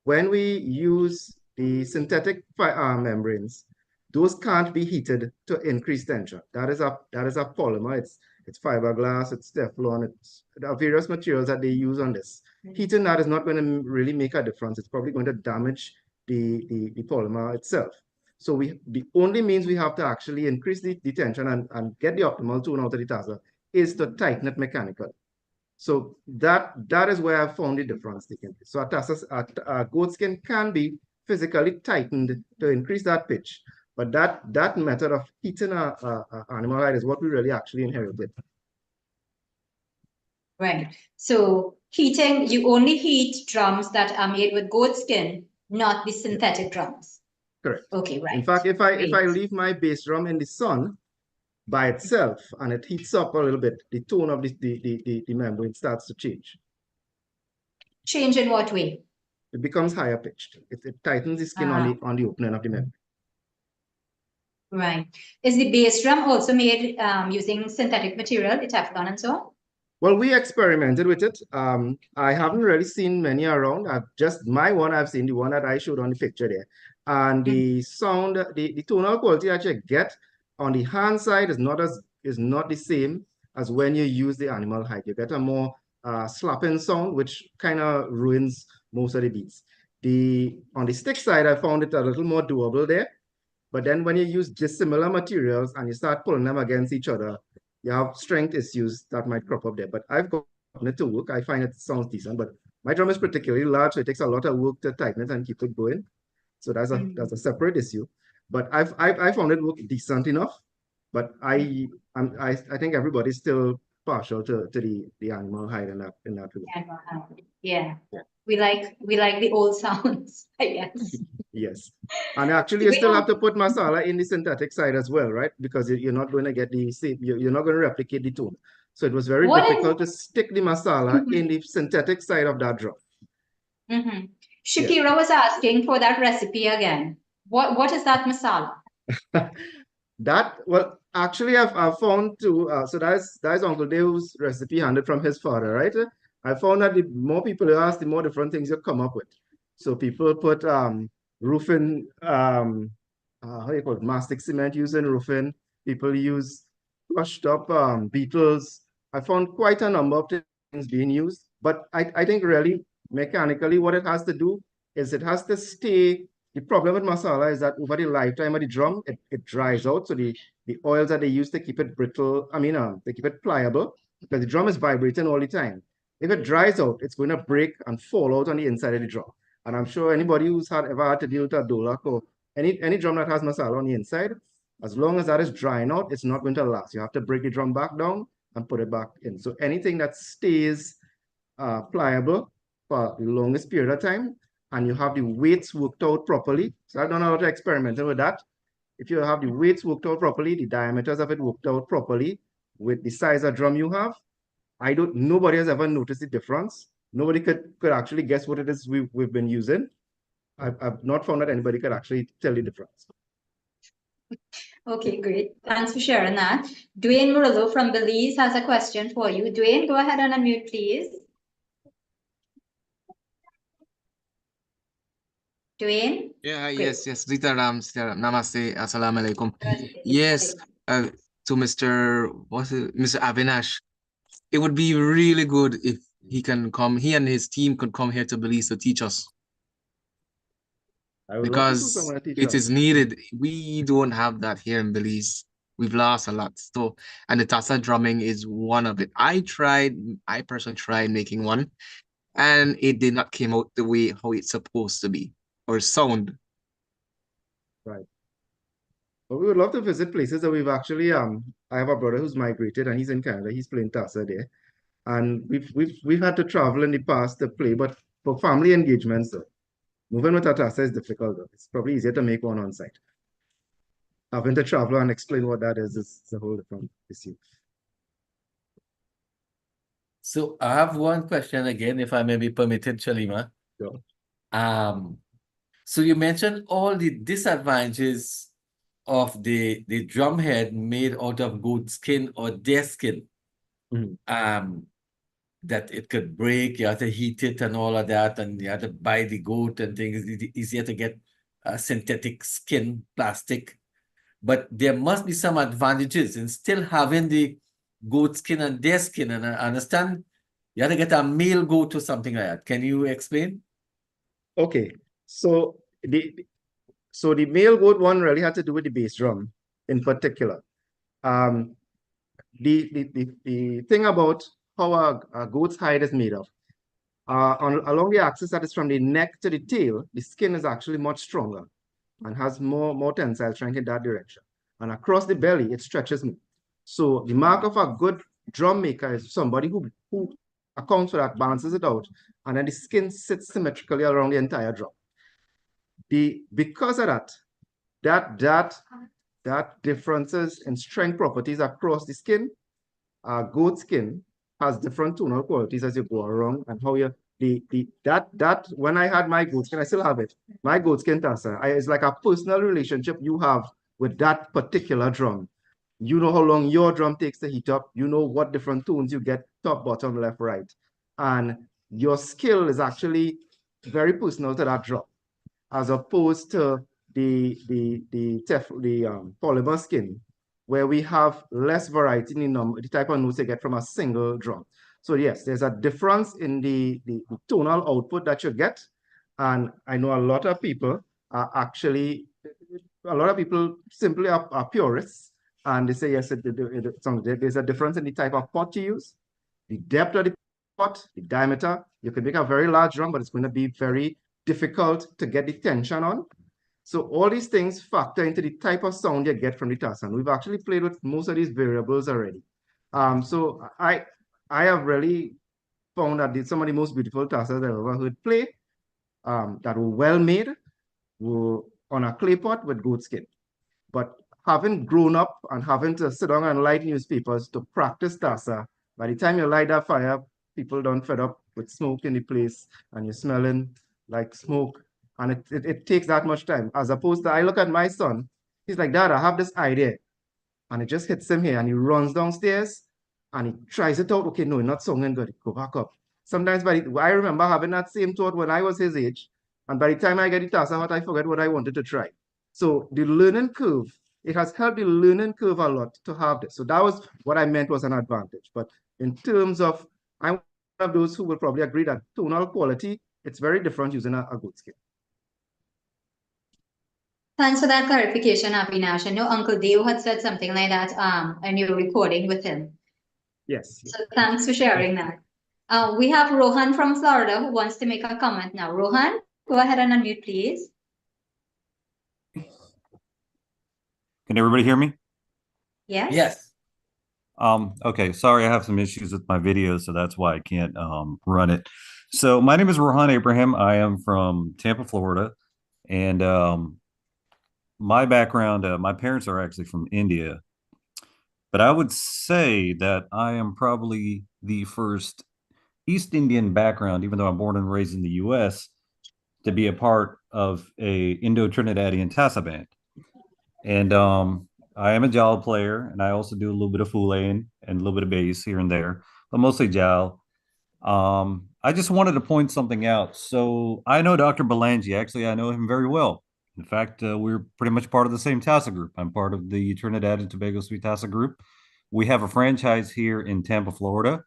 When we use the synthetic membranes, those can't be heated to increase tension. That is a polymer. It's fiberglass, it's Teflon, there are various materials that they use on this. Heating that is not going to really make a difference. It's probably going to damage the polymer itself. So the only means we have to actually increase the tension and get the optimal tone out of the Tassa is to tighten it mechanically. So that is where I found the difference taking place. So a goat skin can be physically tightened to increase that pitch, but that method of heating a animal hide is what we really actually inherited. Right. So heating, you only heat drums that are made with goat skin, not the synthetic drums. Correct. Okay, right. In fact, if I leave my bass drum in the sun by itself and it heats up a little bit, the tone of the membrane starts to change. Change in what way? It becomes higher pitched. It tightens the skin on the opening of the membrane. Right. Is the bass drum also made using synthetic material, the Teflon and so on? Well, we experimented with it. I haven't really seen many around. I've seen the one that I showed on the picture there. And the sound, the tonal quality that you get on the hand side is not the same as when you use the animal hide. You get a more slapping sound, which kind of ruins most of the beats. On the stick side, I found it a little more doable there. But then when you use dissimilar materials and you start pulling them against each other, you have strength issues that might crop up there. But I've gotten it to work. I find it sounds decent, but my drum is particularly large, so it takes a lot of work to tighten it and keep it going. So that's a separate issue. But I found it work decent enough. But I think everybody's still partial to the animal hide in that way. Animal hide. Yeah. We like the old sounds, I guess. Yes. And actually, you still have to put masala in the synthetic side as well, right? Because you're not going to get the same, you're not going to replicate the tone. So it was very difficult to stick the masala in the synthetic side of that drum. Shakira was asking for that recipe again. What is that masala? Well, actually, I've found two. So that's Uncle Dave's recipe handed from his father, right? I found that the more people you ask, the more different things you come up with. So people put roofing, how do you call it, mastic cement using roofing. People use crushed up beetles. I found quite a number of things being used, but I think really mechanically what it has to do is it has to stay. The problem with masala is that over the lifetime of the drum, it dries out. So the oils that they use to keep it brittle, they keep it pliable, because the drum is vibrating all the time. If it dries out, it's going to break and fall out on the inside of the drum. And I'm sure anybody who's ever had to deal with a dolak or any drum that has masala on the inside, as long as that is drying out, it's not going to last. You have to break the drum back down and put it back in. So anything that stays pliable for the longest period of time, and you have the weights worked out properly. So I've done a lot of experimenting with that. If you have the weights worked out properly, the diameters of it worked out properly with the size of drum you have, nobody has ever noticed the difference. Nobody could actually guess what it is we've been using. I've not found that anybody could actually tell the difference. Okay, great. Thanks for sharing that. Dwayne Murillo from Belize has a question for you. Dwayne, go ahead and unmute, please. Dwayne? Yeah, yes. Sitaram, Namaste, Assalamu alaikum. Yes, to Mr. Avinash, it would be really good if he and his team could come here to Belize to teach us. Because it is needed. We don't have that here in Belize. We've lost a lot. So, and the Tassa drumming is one of it. I personally tried making one, and it did not come out the way how it's supposed to be or sound. Right. Well, we would love to visit places that we've actually I have a brother who's migrated and he's in Canada. He's playing Tassa there. And we've had to travel in the past to play, but for family engagements, moving with a Tassa is difficult. It's probably easier to make one on site. Having to travel and explain what that is a whole different issue. So I have one question again, if I may be permitted, Shalima. Sure. So you mentioned all the disadvantages of the drumhead made out of goat skin or deer skin. That it could break, you have to heat it and all of that, and you have to buy the goat and things. It's easier to get synthetic skin, plastic. But there must be some advantages in still having the goat skin and deer skin. And I understand you have to get a male goat or something like that. Can you explain? Okay, so the male goat one really had to do with the bass drum in particular. The thing about how a goat's hide is made of, along the axis that is from the neck to the tail, the skin is actually much stronger and has more tensile strength in that direction. And across the belly, it stretches more. So the mark of a good drum maker is somebody who accounts for that, balances it out, and then the skin sits symmetrically around the entire drum. Because of that differences in strength properties across the skin, goat skin has different tonal qualities as you go around, and how you when I had my goat skin, I still have it. My goat skin Tassa, it's like a personal relationship you have with that particular drum. You know how long your drum takes to heat up. You know what different tones you get, top, bottom, left, right. And your skill is actually very personal to that drum, as opposed to the polymer skin, where we have less variety in the type of notes you get from a single drum. So yes, there's a difference in the tonal output that you get. And I know a lot of people simply are purists, and they say, yes, there's a difference in the type of pot you use, the depth of the pot, the diameter. You can make a very large drum, but it's going to be very difficult to get the tension on. So all these things factor into the type of sound you get from the Tassa. And we've actually played with most of these variables already. So I have really found that some of the most beautiful Tassas I've ever heard play that were well made were on a clay pot with goat skin. But having grown up and having to sit down and light newspapers to practice Tassa, by the time you light that fire, people done fed up with smoke in the place, and you're smelling like smoke. And it takes that much time. As opposed to, I look at my son, he's like, Dad, I have this idea. And it just hits him here, and he runs downstairs and he tries it out. Okay, no, not sounding good. Go back up. Sometimes I remember having that same thought when I was his age. And by the time I get the Tassa out, I forget what I wanted to try. So the learning curve, it has helped the learning curve a lot to have this. So that was what I meant was an advantage. But in terms of, I'm one of those who will probably agree that tonal quality, it's very different using a goat skin. Thanks for that clarification, Avinash. I know Uncle Dave had said something like that in your recording with him. Yes. So thanks for sharing that. We have Rohan from Florida who wants to make a comment now. Rohan, go ahead and unmute, please. Can everybody hear me? Yes. Yes. Okay, sorry, I have some issues with my video, so that's why I can't run it. So my name is Rohan Abraham. I am from Tampa, Florida, and my background, my parents are actually from India, but I would say that I am probably the first East Indian background, even though I'm born and raised in the US, to be a part of a Indo-Trinidadian Tassa band. And I am a Jal player, and I also do a little bit of foulaying and a little bit of bass here and there, but mostly Jal. I just wanted to point something out. So I know Dr. Belangi. Actually, I know him very well. In fact, we're pretty much part of the same Tassa group. I'm part of the Trinidad and Tobago Sweet Tassa group. We have a franchise here in Tampa, Florida.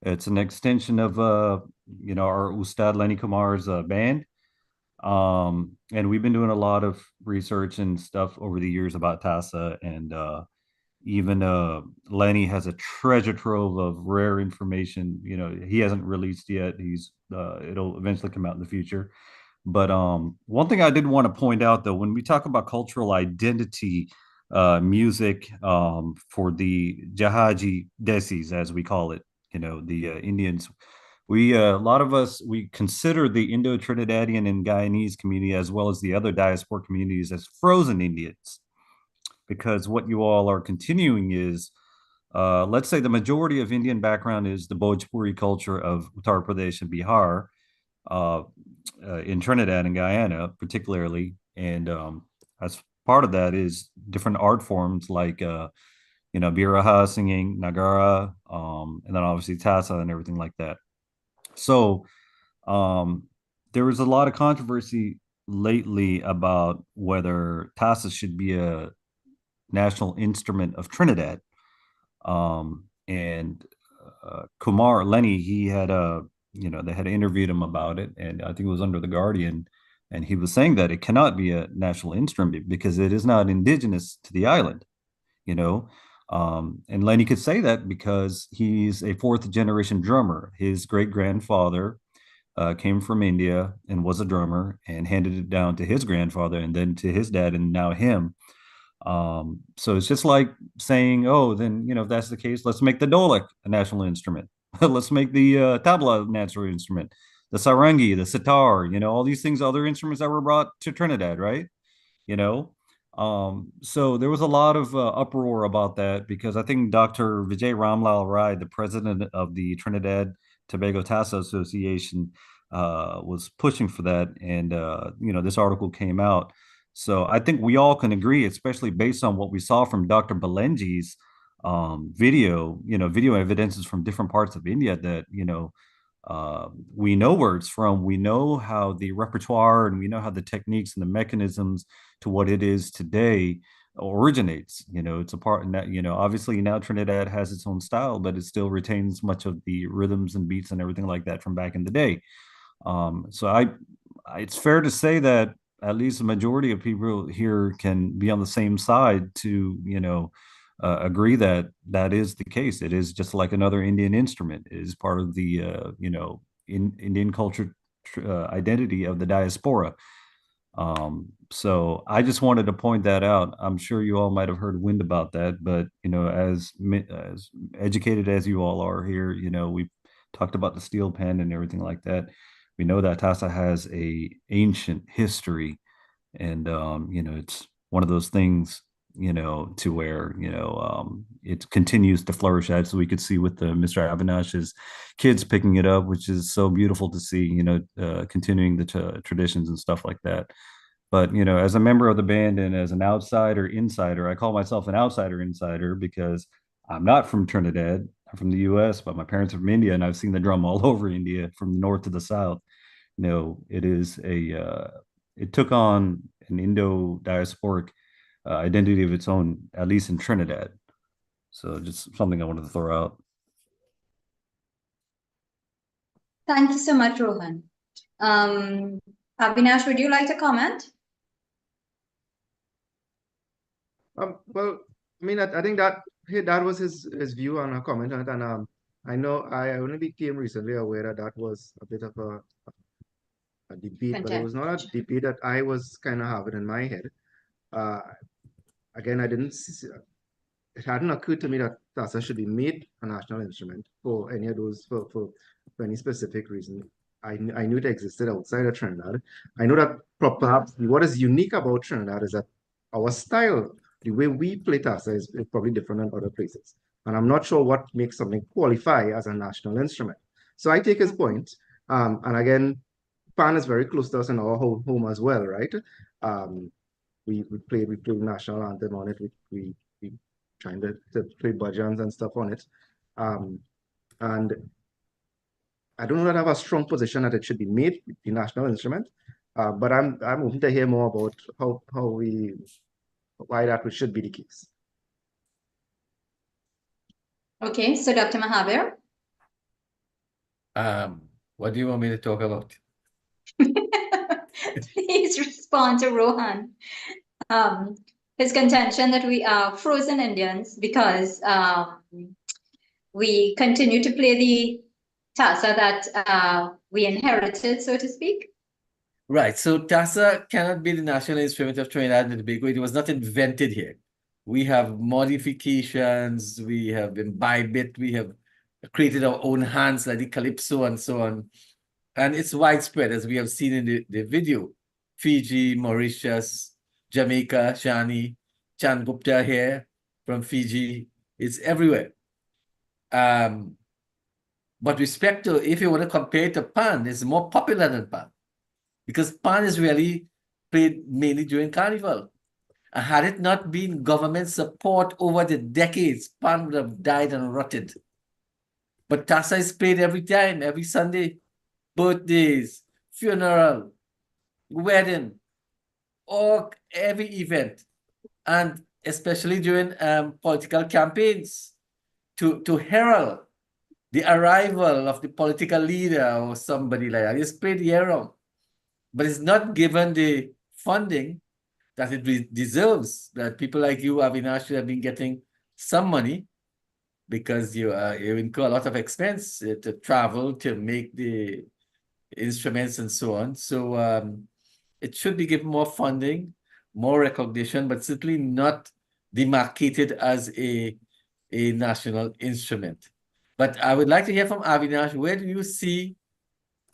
It's an extension of our Ustad Lenny Kumar's band. And we've been doing a lot of research and stuff over the years about Tassa, and even Lenny has a treasure trove of rare information. He hasn't released yet. It'll eventually come out in the future. But one thing I did want to point out, though, when we talk about cultural identity, music for the Jahaji Desis, as we call it, the Indians, a lot of us, we consider the Indo-Trinidadian and Guyanese community, as well as the other diaspora communities, as frozen Indians, because what you all are continuing is, let's say the majority of Indian background is the Bhojpuri culture of Uttar Pradesh and Bihar. in Trinidad and Guyana, particularly. And as part of that is different art forms like Biraha singing, Nagara, and then obviously Tassa and everything like that. So there was a lot of controversy lately about whether Tassa should be a national instrument of Trinidad. And Kumar Lenny, he had they had interviewed him about it, and I think it was under the Guardian, and he was saying that it cannot be a national instrument because it is not indigenous to the island, you know. And Lenny could say that because he's a fourth generation drummer. His great grandfather came from India and was a drummer and handed it down to his grandfather and then to his dad and now him. So it's just like saying, oh, then, if that's the case, let's make the Dolak a national instrument. Let's make the tabla a national instrument, the sarangi, the sitar, all these things, other instruments that were brought to Trinidad, right? you know. So there was a lot of uproar about that because I think Dr. Vijay Ramlal Rai, the president of the Trinidad Tobago Tassa Association, was pushing for that, and this article came out. So I think we all can agree, especially based on what we saw from Dr. Balenji's video, video evidences from different parts of India that we know where it's from. We know how the repertoire and we know how the techniques and the mechanisms to what it is today originates. It's a part in that, obviously now Trinidad has its own style, but it still retains much of the rhythms and beats and everything like that from back in the day. So it's fair to say that at least the majority of people here can be on the same side to, agree that that is the case. It is just like another Indian instrument. It is part of the Indian culture identity of the diaspora. So I just wanted to point that out. I'm sure you all might have heard wind about that, but as educated as you all are here, we've talked about the steel pen and everything like that. We know that Tassa has a ancient history, and it's one of those things to where it continues to flourish, as we could see with the Mr. Avinash's kids picking it up, which is so beautiful to see, continuing the traditions and stuff like that. But as a member of the band and as an outsider insider, I call myself an outsider insider because I'm not from Trinidad. I'm from the US, but my parents are from India, and I've seen the drum all over India from the north to the south. It is it took on an Indo-diasporic identity of its own, at least in Trinidad. So just something I wanted to throw out. Thank you so much, Rohan. Avinash, would you like to comment? Well, I mean, I think that was his view on a comment on it, and I know I only became recently aware that that was a bit of a debate, but it was not a debate that I was kind of having in my head. Again, it hadn't occurred to me that Tassa should be made a national instrument for any of those, for any specific reason. I knew it existed outside of Trinidad. I know that perhaps what is unique about Trinidad is that our style, the way we play Tassa is probably different than other places. And I'm not sure what makes something qualify as a national instrument. So I take his point. And again, Pan is very close to us in our home as well, right? We play national anthem on it. We trying to play bhajans and stuff on it. And I don't know that I have a strong position that it should be made the national instrument, but I'm open to hear more about why that should be the case. Okay, so Dr. Mahavir. What do you want me to talk about? Please respond to Rohan. His contention that we are frozen Indians because we continue to play the Tassa that we inherited, so to speak. Right. So Tassa cannot be the national instrument of Trinidad and Tobago. It was not invented here. We have modifications. We have imbibed it. We have created our own hands like the calypso and so on. And it's widespread, as we have seen in the video. Fiji, Mauritius, Jamaica, Shani, Chan Gupta here from Fiji. It's everywhere. But respect to, if you want to compare it to pan, it's more popular than pan. Because pan is really played mainly during Carnival. And had it not been government support over the decades, pan would have died and rotted. But Tassa is played every time, every Sunday, birthdays, funeral, wedding, or every event. And especially during political campaigns to herald the arrival of the political leader or somebody like that. It's played year round, but it's not given the funding that it deserves. That people like you, Avinash, should have been getting some money because you incur a lot of expense to travel, to make the instruments and so on. So it should be given more funding, more recognition, but certainly not demarcated as a national instrument. But I would like to hear from Avinash, where do you see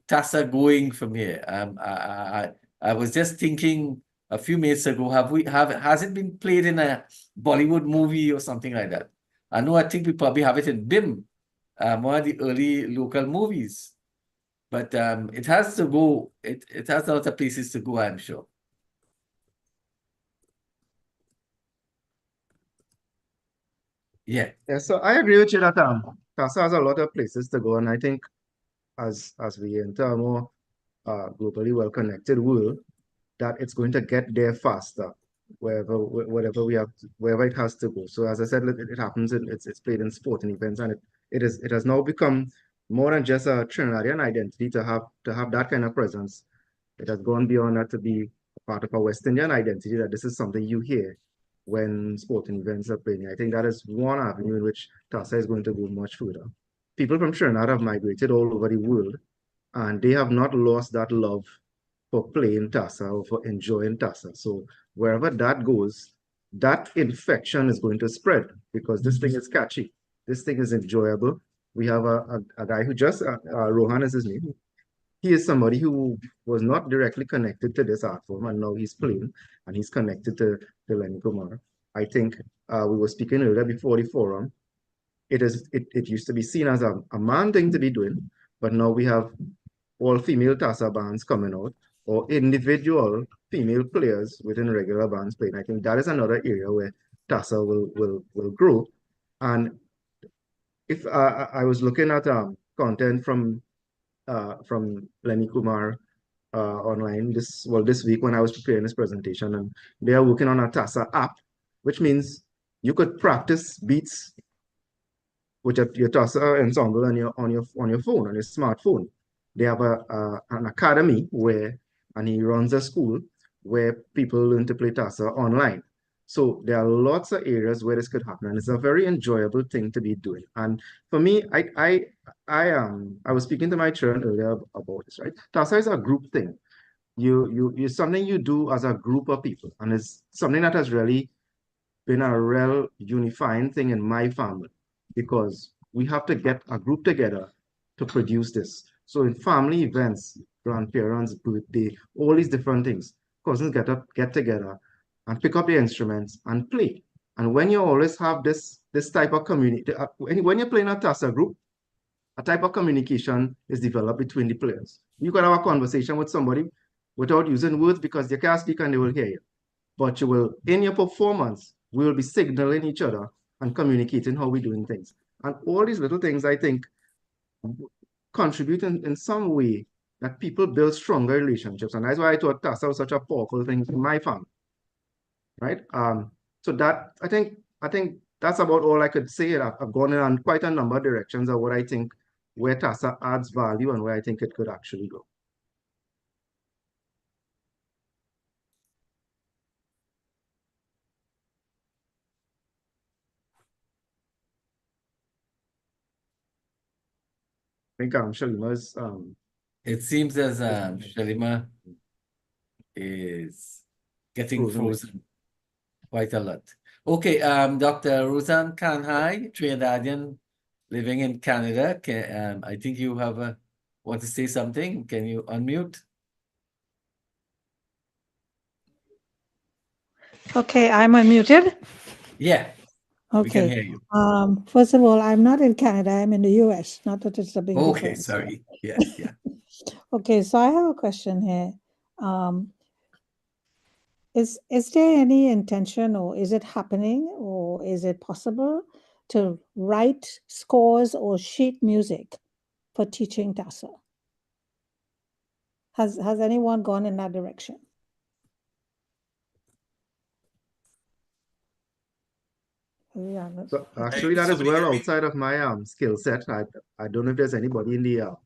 Tassa going from here? I was just thinking a few minutes ago, has it been played in a Bollywood movie or something like that? I think we probably have it in BIM, one of the early local movies. But it has to go, it has a lot of places to go, I'm sure. Yeah. Yeah, so I agree with you that Tassa has a lot of places to go, and I think as we enter a more globally well-connected world, that it's going to get there faster wherever it has to go. So as I said, it happens it's played in sporting events, and it has now become more than just a Trinidadian identity to have that kind of presence. It has gone beyond that to be part of a West Indian identity, that this is something you hear when sporting events are playing. I think that is one avenue in which Tassa is going to go much further. People from Trinidad have migrated all over the world, and they have not lost that love for playing Tassa or for enjoying Tassa. So wherever that goes, that infection is going to spread because this thing is catchy. This thing is enjoyable. We have a guy who just, Rohan is his name. He is somebody who was not directly connected to this art form, and now he's playing and he's connected to Lenny Kumar. I think we were speaking earlier before the forum. It used to be seen as a man thing to be doing, but now we have all female Tassa bands coming out, or individual female players within regular bands playing. I think that is another area where Tassa will grow. And if I was looking at content from Lenny Kumar online this week when I was preparing this presentation, and they are working on a Tassa app, which means you could practice beats with your Tassa ensemble on your phone, on your smartphone. They have an academy and he runs a school where people learn to play Tassa online. So there are lots of areas where this could happen, and it's a very enjoyable thing to be doing. And for me, I was speaking to my children earlier about this, right? Tassa is a group thing. It's something you do as a group of people, and it's something that has really been a real unifying thing in my family, because we have to get a group together to produce this. So in family events, grandparents' birthday, all these different things, cousins get together and pick up the instruments and play. And when you always have this type of community, when you're playing a Tassa group, a type of communication is developed between the players. You can have a conversation with somebody without using words because they can't speak and they will hear you. But you will, in your performance, we will be signaling each other and communicating how we're doing things. And all these little things, I think, contribute in some way that people build stronger relationships. And that's why I thought Tassa was such a powerful thing in my family, right? So that, I think that's about all I could say. I've gone in quite a number of directions of what I think, where Tassa adds value and where I think it could actually go. I think Shalima's It seems as Shalima is getting frozen quite a lot. Okay, Dr. Roseanne Kanhai, Trinidadian living in Canada. I think you have want to say something. Can you unmute? Okay, I'm unmuted. Yeah. We can Okay. hear you. First of all, I'm not in Canada. I'm in the US. Not that it's a big Okay, difference. sorry. Yeah, yeah. Okay, so I have a question here. Is there any intention, or is it happening, or is it possible to write scores or sheet music for teaching Tassa? Has anyone gone in that direction? Yeah, So actually, that is well outside of my skill set. I don't know if there's anybody in the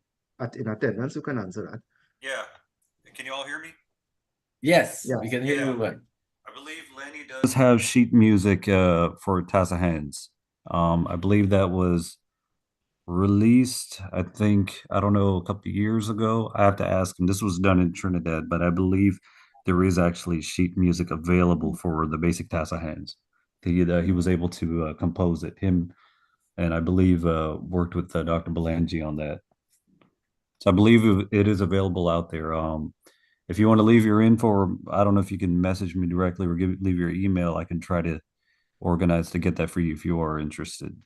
in attendance who can answer that. Yeah. Can you all hear me? Yes, Yeah. we can hear you well. I believe Lenny does have sheet music for Tassa Hands. I believe that was released, I think, I don't know, a couple of years ago. I have to ask him. This was done in Trinidad, but I believe there is actually sheet music available for the basic Tassa Hands. He was able to compose it. Him and I believe worked with Dr. Belangi on that. So I believe it is available out there. If you want to leave your info, or I don't know if you can message me directly or leave your email, I can try to organize to get that for you if you are interested.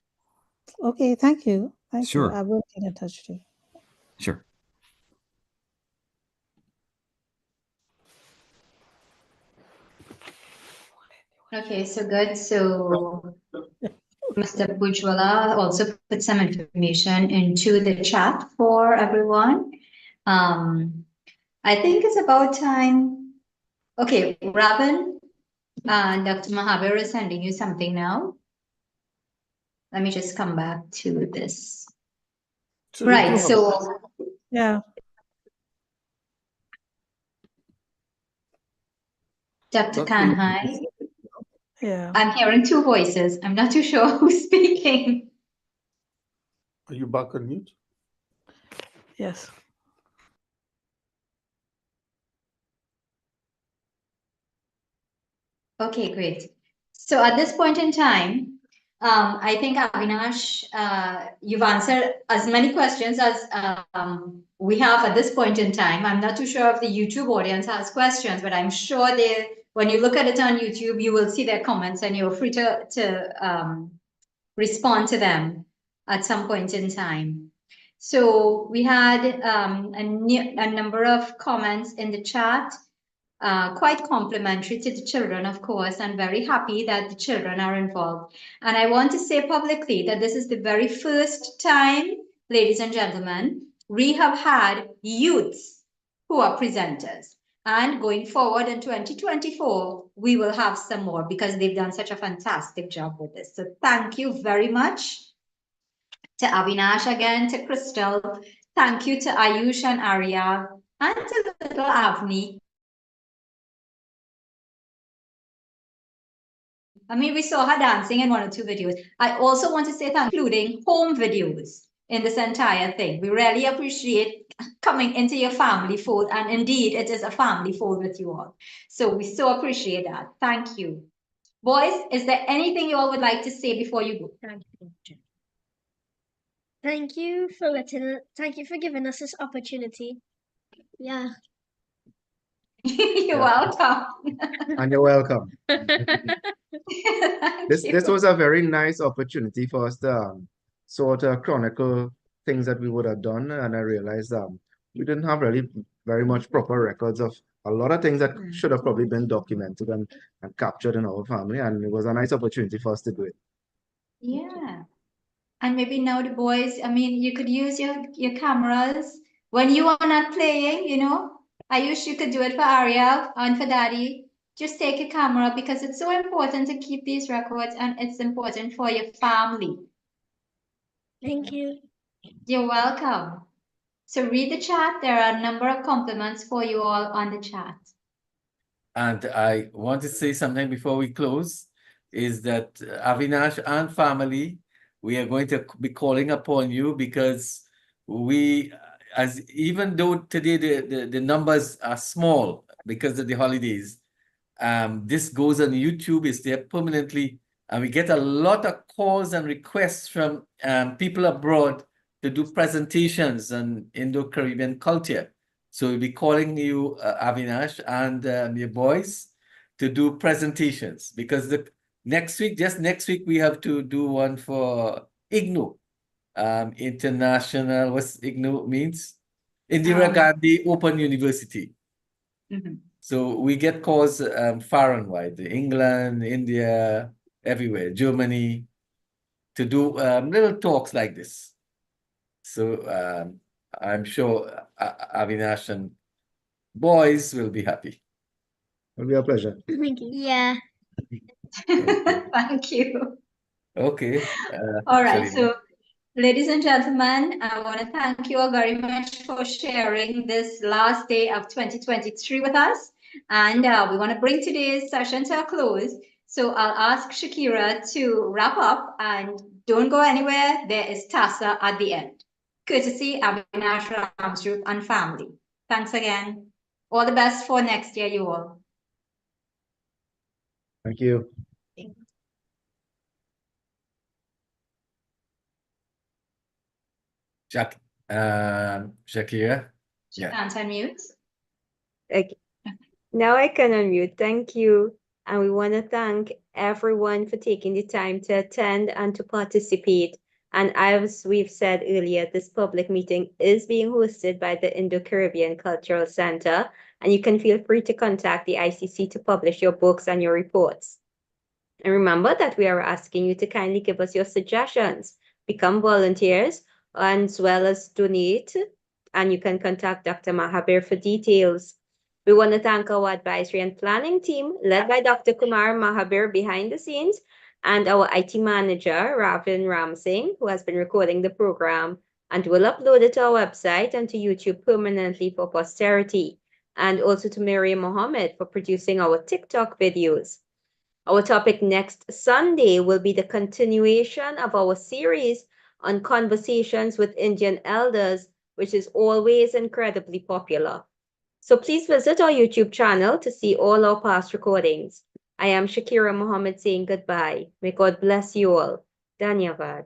Okay, thank you. Thank you. Sure. I will get in touch with you. Sure. Okay, so good. So Mr. Bujwala also put some information into the chat for everyone. I think it's about time. Okay, Robin, Dr. Mahabir is sending you something now. Let me just come back to this. Right, so yeah. Dr. Kanhai, Yeah. I'm hearing two voices. I'm not too sure who's speaking. Are you back on mute? Yes. Okay, great. So at this point in time, I think Avinash, you've answered as many questions as we have at this point in time. I'm not too sure if the YouTube audience has questions, but I'm sure when you look at it on YouTube, you will see their comments and you're free to respond to them at some point in time. So we had a number of comments in the chat. Quite complimentary to the children, of course, and very happy that the children are involved. And I want to say publicly that this is the very first time, ladies and gentlemen, we have had youths who are presenters. And going forward in 2024, we will have some more because they've done such a fantastic job with this. So thank you very much to Avinash again, to Crystal. Thank you to Ayush and Arya, and to little Avni. I mean, we saw her dancing in one or two videos. I also want to say thank you, including home videos in this entire thing. We really appreciate coming into your family fold. And indeed, it is a family fold with you all. So we so appreciate that. Thank you. Boys, is there anything you all would like to say before you go? Thank you. Thank you for giving us this opportunity. Yeah. You're welcome. And you're welcome. This you. was a very nice opportunity for us to sort of chronicle things that we would have done, and I realized we didn't have really very much proper records of a lot of things that should have probably been documented and captured in our family, and it was a nice opportunity for us to do it. Yeah. And maybe now the boys, I mean, you could use your cameras when you are not playing, you know. I wish you could do it for Ariel and for Daddy. Just take a camera because it's so important to keep these records and it's important for your family. Thank you. You're welcome. So read the chat. There are a number of compliments for you all on the chat. And I want to say something before we close, is that Avinash and family, we are going to be calling upon you because even though today the numbers are small because of the holidays, this goes on YouTube, it's there permanently, and we get a lot of calls and requests from people abroad to do presentations on Indo-Caribbean culture. So we'll be calling you, Avinash, and your boys to do presentations because Next week, just next week, we have to do one for IGNOU, International, what's IGNOU means? Indira Gandhi Open University. So we get calls far and wide, England, India, everywhere, Germany, to do little talks like this. So I'm sure Avinash and boys will be happy. It'll be a pleasure. Thank you. Yeah. Thank you. Okay. All right. Sharina. So, ladies and gentlemen, I want to thank you all very much for sharing this last day of 2023 with us. And we want to bring today's session to a close. So I'll ask Shakira to wrap up, and don't go anywhere. There is Tassa at the end. Courtesy Avinash Ramsrup and family. Thanks again. All the best for next year, you all. Thank you. Shakira. Yeah. Can't unmute. Okay. Now I can unmute. Thank you. And we want to thank everyone for taking the time to attend and to participate. And as we've said earlier, this public meeting is being hosted by the Indo-Caribbean Cultural Center, and you can feel free to contact the ICC to publish your books and your reports. And remember that we are asking you to kindly give us your suggestions, become volunteers, as well as donate, and you can contact Dr. Mahabir for details. We want to thank our advisory and planning team, led by Dr. Kumar Mahabir behind the scenes, and our IT manager, Ravin Ramsingh, who has been recording the program and will upload it to our website and to YouTube permanently for posterity, and also to Miriam Mohammed for producing our TikTok videos. Our topic next Sunday will be the continuation of our series on conversations with Indian elders, which is always incredibly popular. So please visit our YouTube channel to see all our past recordings. I am Shakira Mohammed saying goodbye. May God bless you all. Dhanyavad.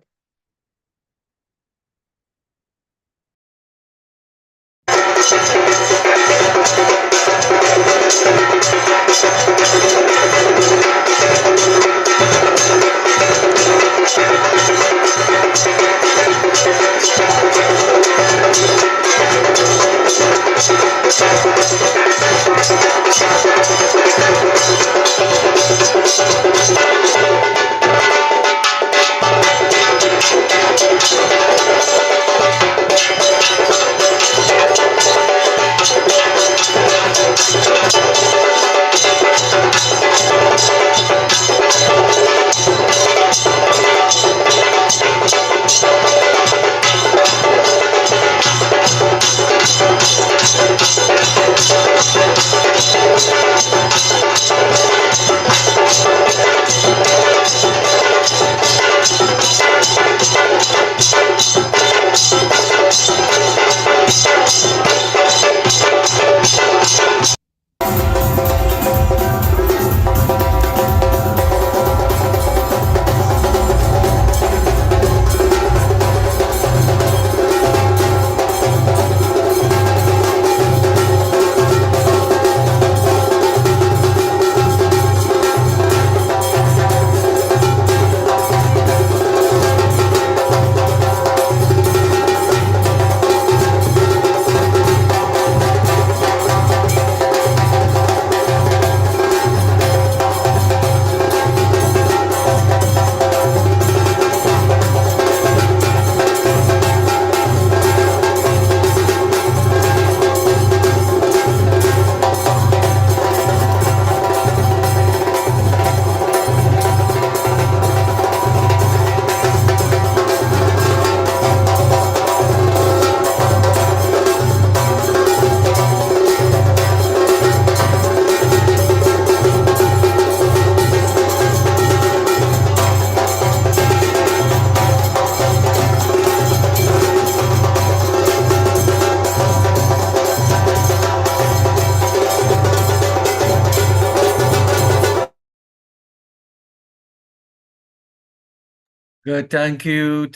Good, thank you.